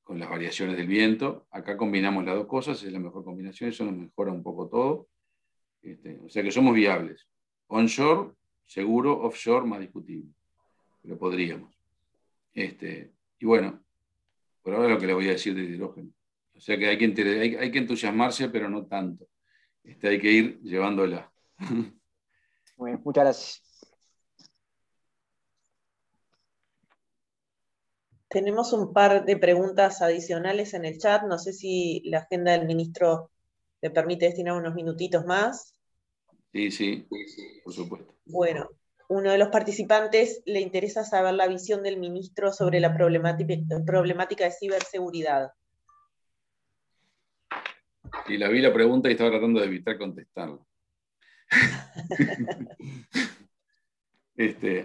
con las variaciones del viento. Acá combinamos las dos cosas, es la mejor combinación, eso nos mejora un poco todo. O sea que somos viables. Onshore, seguro; offshore, más discutible. Pero podríamos. Y bueno, por ahora es lo que le voy a decir de hidrógeno. O sea que hay que entusiasmarse, pero no tanto. Hay que ir llevándola. Bueno, muchas gracias. Tenemos un par de preguntas adicionales en el chat. No sé si la agenda del ministro le permite destinar unos minutitos más. Sí, por supuesto. Bueno, uno de los participantes le interesa saber la visión del ministro sobre la problemática de ciberseguridad. Y la vi la pregunta y estaba tratando de evitar contestarla.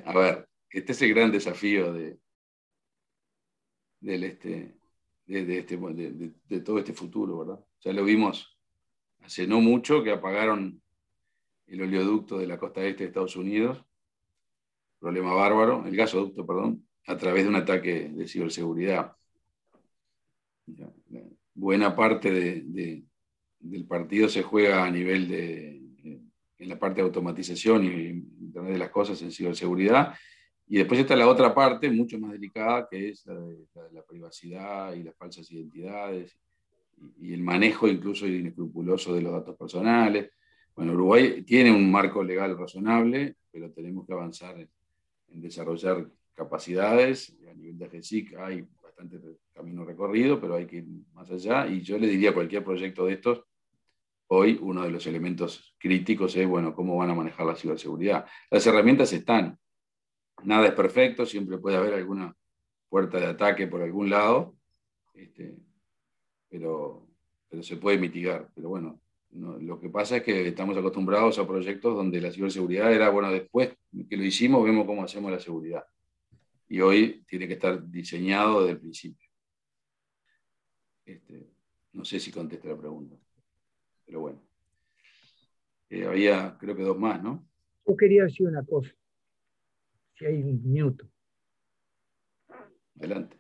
A ver, este es el gran desafío de todo este futuro, ¿verdad? Ya lo vimos hace no mucho, que apagaron el oleoducto de la costa este de Estados Unidos, problema bárbaro, el gasoducto, perdón, a través de un ataque de ciberseguridad. Buena parte del partido se juega a nivel en la parte de automatización y Internet de las cosas en ciberseguridad. Y después está la otra parte, mucho más delicada, que es la de la privacidad y las falsas identidades y el manejo incluso inescrupuloso de los datos personales. Bueno, Uruguay tiene un marco legal razonable, pero tenemos que avanzar en desarrollar capacidades. A nivel de AGESIC hay bastante camino recorrido, pero hay que ir más allá. Y yo le diría a cualquier proyecto de estos, hoy uno de los elementos críticos es, bueno, cómo van a manejar la ciberseguridad. Las herramientas están. Nada es perfecto, siempre puede haber alguna puerta de ataque por algún lado, pero se puede mitigar. Pero bueno, no, lo que pasa es que estamos acostumbrados a proyectos donde la ciberseguridad era, bueno, después que lo hicimos, vemos cómo hacemos la seguridad. Y hoy tiene que estar diseñado desde el principio. No sé si contesté la pregunta, pero bueno. Había, creo que dos más, ¿no? Yo quería decir una cosa, si hay un minuto. Adelante.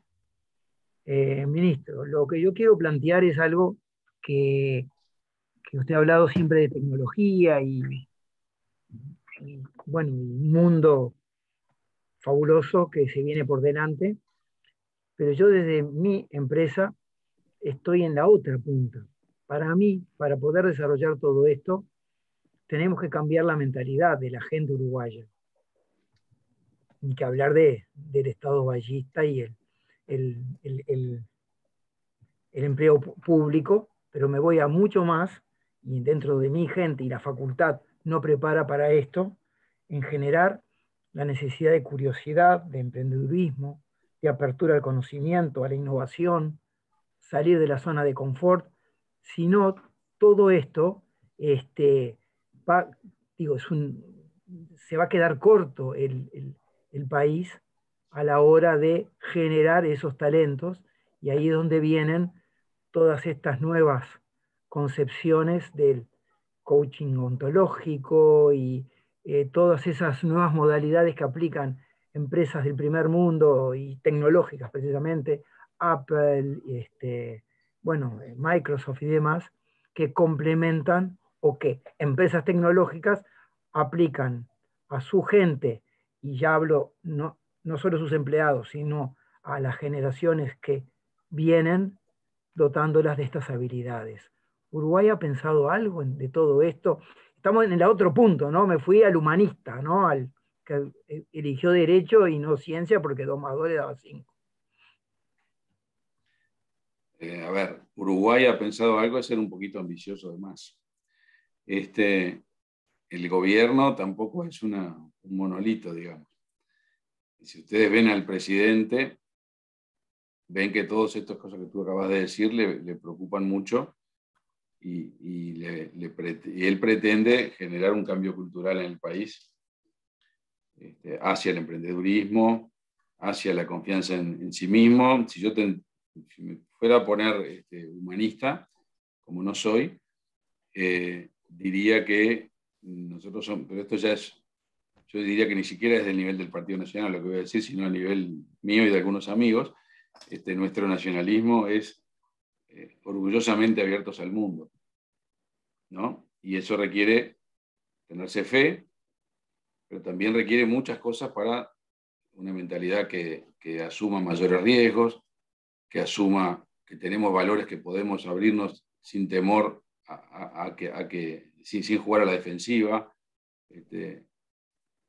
Ministro, lo que yo quiero plantear es algo que usted ha hablado siempre de tecnología y bueno, un mundo fabuloso que se viene por delante, pero yo desde mi empresa estoy en la otra punta. Para mí, para poder desarrollar todo esto, tenemos que cambiar la mentalidad de la gente uruguaya. Ni que hablar del Estado ballista y el empleo público, pero me voy a mucho más, y dentro de mi gente y la facultad no prepara para esto, en generar la necesidad de curiosidad, de emprendedurismo, de apertura al conocimiento, a la innovación, salir de la zona de confort. Si no, todo esto se va a quedar corto el país a la hora de generar esos talentos, y ahí es donde vienen todas estas nuevas concepciones del coaching ontológico y todas esas nuevas modalidades que aplican empresas del primer mundo y tecnológicas precisamente, Apple, Microsoft y demás, que complementan o que empresas tecnológicas aplican a su gente, y ya hablo no solo a sus empleados, sino a las generaciones que vienen, dotándolas de estas habilidades. ¿Uruguay ha pensado algo de todo esto? Estamos en el otro punto, ¿no? Me fui al humanista, ¿no? Al que eligió derecho y no ciencia porque 2 más 2 le daba 5. A ver, Uruguay ha pensado algo de ser un poquito ambicioso de más. El gobierno tampoco es un monolito, digamos. Si ustedes ven al presidente, ven que todas estas cosas que tú acabas de decir le preocupan mucho y él pretende generar un cambio cultural en el país hacia el emprendedurismo, hacia la confianza en sí mismo. Si me fuera a poner humanista, como no soy, diría que pero esto ya es, yo diría que ni siquiera es del nivel del Partido Nacional lo que voy a decir, sino a nivel mío y de algunos amigos. Nuestro nacionalismo es orgullosamente abiertos al mundo, ¿no? Y eso requiere tenerse fe, pero también requiere muchas cosas para una mentalidad que asuma mayores riesgos, que asuma que tenemos valores que podemos abrirnos sin temor sin jugar a la defensiva.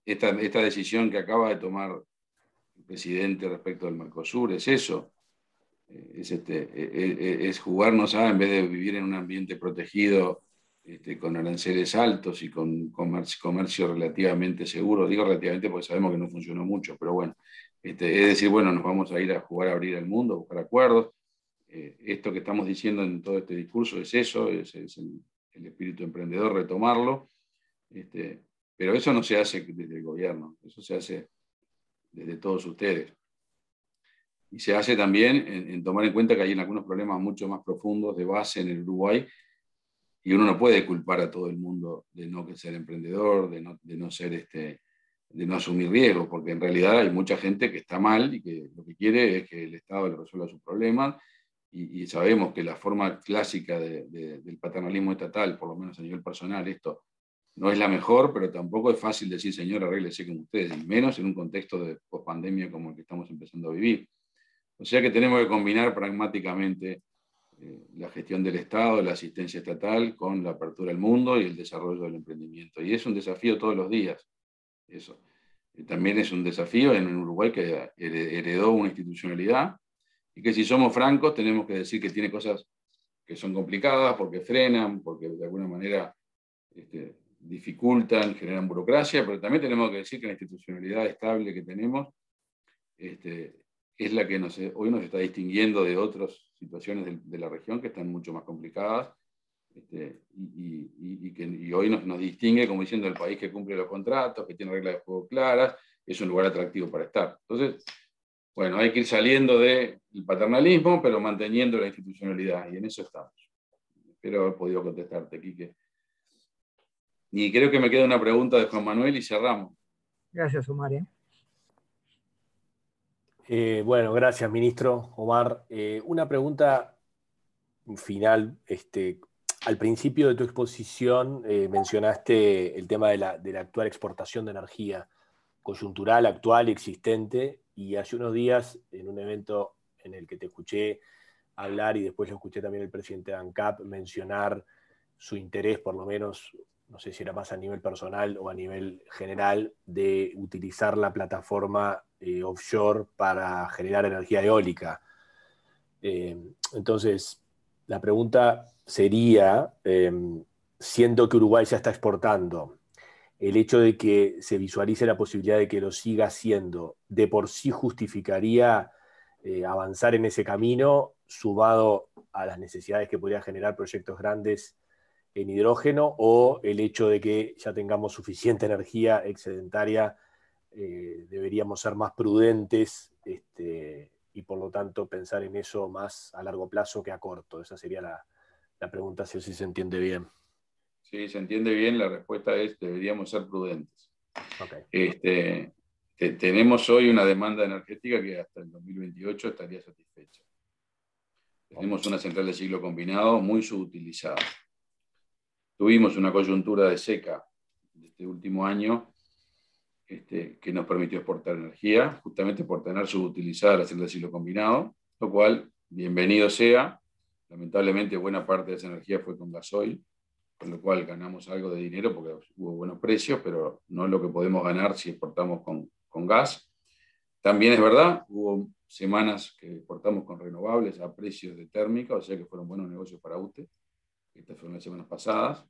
Esta decisión que acaba de tomar el presidente respecto del Mercosur es eso. Es jugarnos en vez de vivir en un ambiente protegido con aranceles altos y con comercio relativamente seguro. Digo relativamente porque sabemos que no funcionó mucho, pero bueno, es decir, bueno, nos vamos a ir a jugar a abrir el mundo, a buscar acuerdos. Esto que estamos diciendo en todo este discurso es eso, es el espíritu emprendedor, retomarlo, pero eso no se hace desde el gobierno, eso se hace desde todos ustedes. Y se hace también en tomar en cuenta que hay algunos problemas mucho más profundos de base en el Uruguay, y uno no puede culpar a todo el mundo de no ser emprendedor, de no asumir riesgos, porque en realidad hay mucha gente que está mal y que lo que quiere es que el Estado le resuelva sus problemas, y sabemos que la forma clásica del paternalismo estatal, por lo menos a nivel personal, esto no es la mejor, pero tampoco es fácil decir, señor, arréglese con ustedes, y menos en un contexto de pospandemia como el que estamos empezando a vivir. O sea que tenemos que combinar pragmáticamente la gestión del Estado, la asistencia estatal, con la apertura al mundo y el desarrollo del emprendimiento. Y es un desafío todos los días, eso. También es un desafío en un Uruguay que heredó una institucionalidad y que, si somos francos, tenemos que decir que tiene cosas que son complicadas porque frenan, porque de alguna manera dificultan, generan burocracia, pero también tenemos que decir que la institucionalidad estable que tenemos es la que hoy nos está distinguiendo de otras situaciones de la región que están mucho más complicadas, y hoy nos distingue como diciendo el país que cumple los contratos, que tiene reglas de juego claras, es un lugar atractivo para estar. Entonces, bueno, hay que ir saliendo del paternalismo, pero manteniendo la institucionalidad, y en eso estamos. Espero haber podido contestarte, Quique. Y creo que me queda una pregunta de Juan Manuel y cerramos. Gracias, Omar. Bueno, gracias, ministro Omar. Una pregunta final. Al principio de tu exposición mencionaste el tema de la actual exportación de energía coyuntural, actual, existente, y hace unos días, en un evento en el que te escuché hablar, y después lo escuché también el presidente de ANCAP mencionar su interés, por lo menos, no sé si era más a nivel personal o a nivel general, de utilizar la plataforma offshore para generar energía eólica. Entonces, la pregunta sería, siendo que Uruguay ya está exportando, el hecho de que se visualice la posibilidad de que lo siga haciendo, ¿de por sí justificaría avanzar en ese camino, sumado a las necesidades que podría generar proyectos grandes en hidrógeno, o el hecho de que ya tengamos suficiente energía excedentaria, deberíamos ser más prudentes y por lo tanto pensar en eso más a largo plazo que a corto? Esa sería la pregunta, si así se entiende bien. Sí, se entiende bien. La respuesta es: deberíamos ser prudentes. Okay. Tenemos hoy una demanda energética que hasta el 2028 estaría satisfecha. Tenemos una central de ciclo combinado muy subutilizada. Tuvimos una coyuntura de seca de este último año que nos permitió exportar energía, justamente por tener subutilizada la central de ciclo combinado, lo cual, bienvenido sea. Lamentablemente, buena parte de esa energía fue con gasoil, con lo cual ganamos algo de dinero porque hubo buenos precios, pero no es lo que podemos ganar si exportamos con gas. También es verdad, hubo semanas que exportamos con renovables a precios de térmica, o sea que fueron buenos negocios para UTE. Estas fueron las semanas pasadas.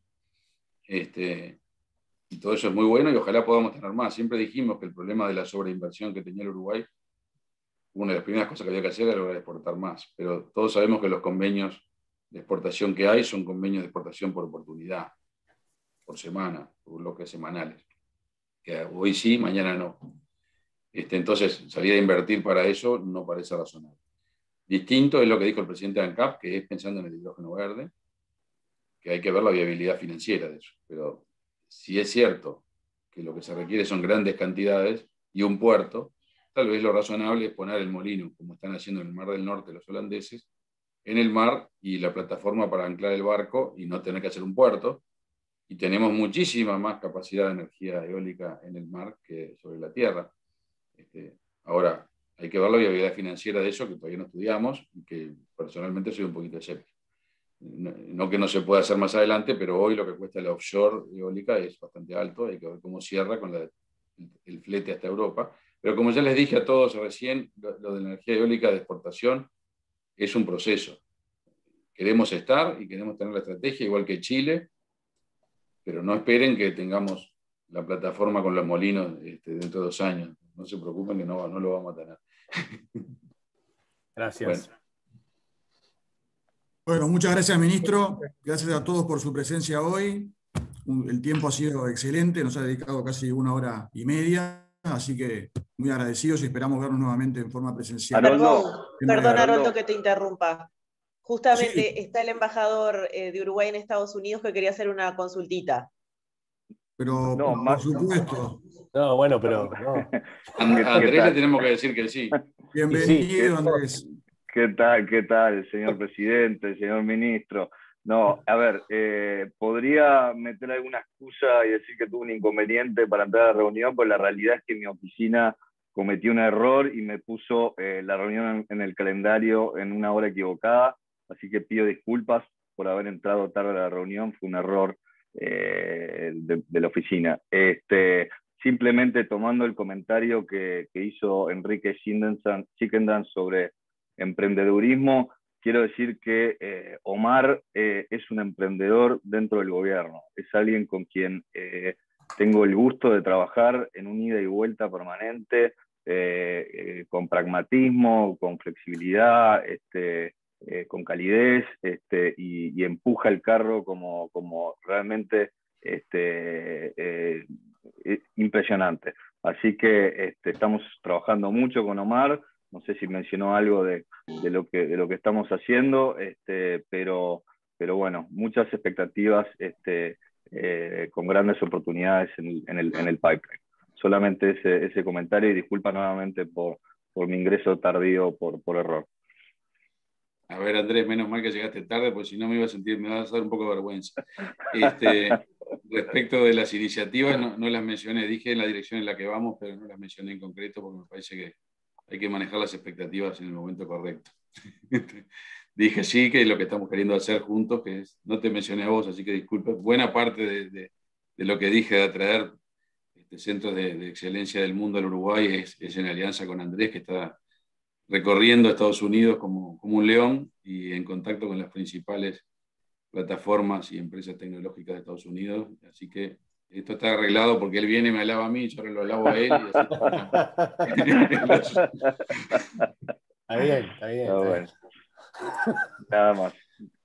Y todo eso es muy bueno y ojalá podamos tener más. Siempre dijimos que el problema de la sobreinversión que tenía el Uruguay, una de las primeras cosas que había que hacer era exportar más, pero todos sabemos que los convenios de exportación que hay son convenios de exportación por oportunidad, por semana, por bloques semanales, que hoy sí, mañana no. Entonces, salir a invertir para eso no parece razonable. Distinto es lo que dijo el presidente de ANCAP, que es pensando en el hidrógeno verde, que hay que ver la viabilidad financiera de eso, pero si es cierto que lo que se requiere son grandes cantidades y un puerto, tal vez lo razonable es poner el molino, como están haciendo en el Mar del Norte los holandeses, en el mar y la plataforma para anclar el barco y no tener que hacer un puerto. Y tenemos muchísima más capacidad de energía eólica en el mar que sobre la tierra. Ahora, hay que ver la viabilidad financiera de eso, que todavía no estudiamos, y que personalmente soy un poquito escéptico. No que no se pueda hacer más adelante, pero hoy lo que cuesta la offshore eólica es bastante alto, hay que ver cómo cierra con el flete hasta Europa. Pero como ya les dije a todos recién, lo de la energía eólica de exportación es un proceso. Queremos estar y queremos tener la estrategia, igual que Chile, pero no esperen que tengamos la plataforma con los molinos dentro de 2 años. No se preocupen que no lo vamos a tener. Gracias. Bueno, muchas gracias, ministro. Gracias a todos por su presencia hoy. El tiempo ha sido excelente, nos ha dedicado casi 1 hora y media, así que muy agradecidos y esperamos vernos nuevamente en forma presencial. Perdón, Haroldo, que te interrumpa. Justamente está el embajador de Uruguay en Estados Unidos que quería hacer una consultita. Pero no, por supuesto. No, bueno, pero no. Andrés le tenemos que decir que sí. Bienvenido, Andrés. ¿Qué tal, señor presidente, señor ministro? No, a ver, podría meter alguna excusa y decir que tuve un inconveniente para entrar a la reunión, pero la realidad es que mi oficina cometió un error y me puso la reunión en el calendario en una hora equivocada, así que pido disculpas por haber entrado tarde a la reunión, fue un error de la oficina. Simplemente tomando el comentario que hizo Enrique Schickendam sobre emprendedurismo, quiero decir que Omar es un emprendedor dentro del gobierno, es alguien con quien tengo el gusto de trabajar en un ida y vuelta permanente, con pragmatismo, con flexibilidad, con calidez, y empuja el carro como realmente impresionante. Así que estamos trabajando mucho con Omar. No sé si mencionó algo de lo que estamos haciendo, pero bueno, muchas expectativas con grandes oportunidades en el pipeline. Solamente ese comentario y disculpa nuevamente por mi ingreso tardío por error. A ver, Andrés, menos mal que llegaste tarde, porque si no me va a dar un poco de vergüenza. Respecto de las iniciativas, no las mencioné, dije en la dirección en la que vamos, pero no las mencioné en concreto porque me parece que hay que manejar las expectativas en el momento correcto. Dije sí, que es lo que estamos queriendo hacer juntos, que es, no te mencioné a vos, así que disculpa. Buena parte de lo que dije de atraer centros de excelencia del mundo al Uruguay es en alianza con Andrés, que está recorriendo Estados Unidos como un león y en contacto con las principales plataformas y empresas tecnológicas de Estados Unidos. Así que esto está arreglado porque él viene y me alaba a mí, yo lo alabo a él. Y así. Está bien. Bueno. Nada más.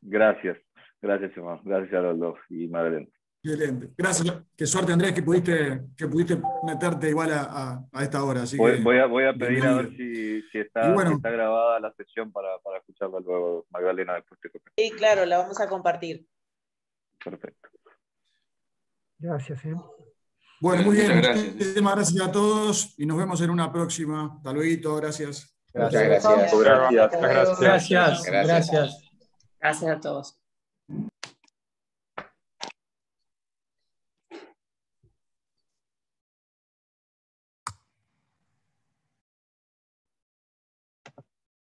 Gracias, hermano. Gracias a los dos y Magdalena. Excelente. Gracias. Qué suerte, Andrés, que pudiste meterte igual a esta hora. Así voy a pedir a ver si está grabada la sesión para escucharla luego, Magdalena, después te contesto. Sí, claro, la vamos a compartir. Perfecto. Gracias. Bueno, muy bien. Muchísimas gracias a todos y nos vemos en una próxima. Hasta luego, gracias. Muchas gracias. Gracias. Gracias a todos.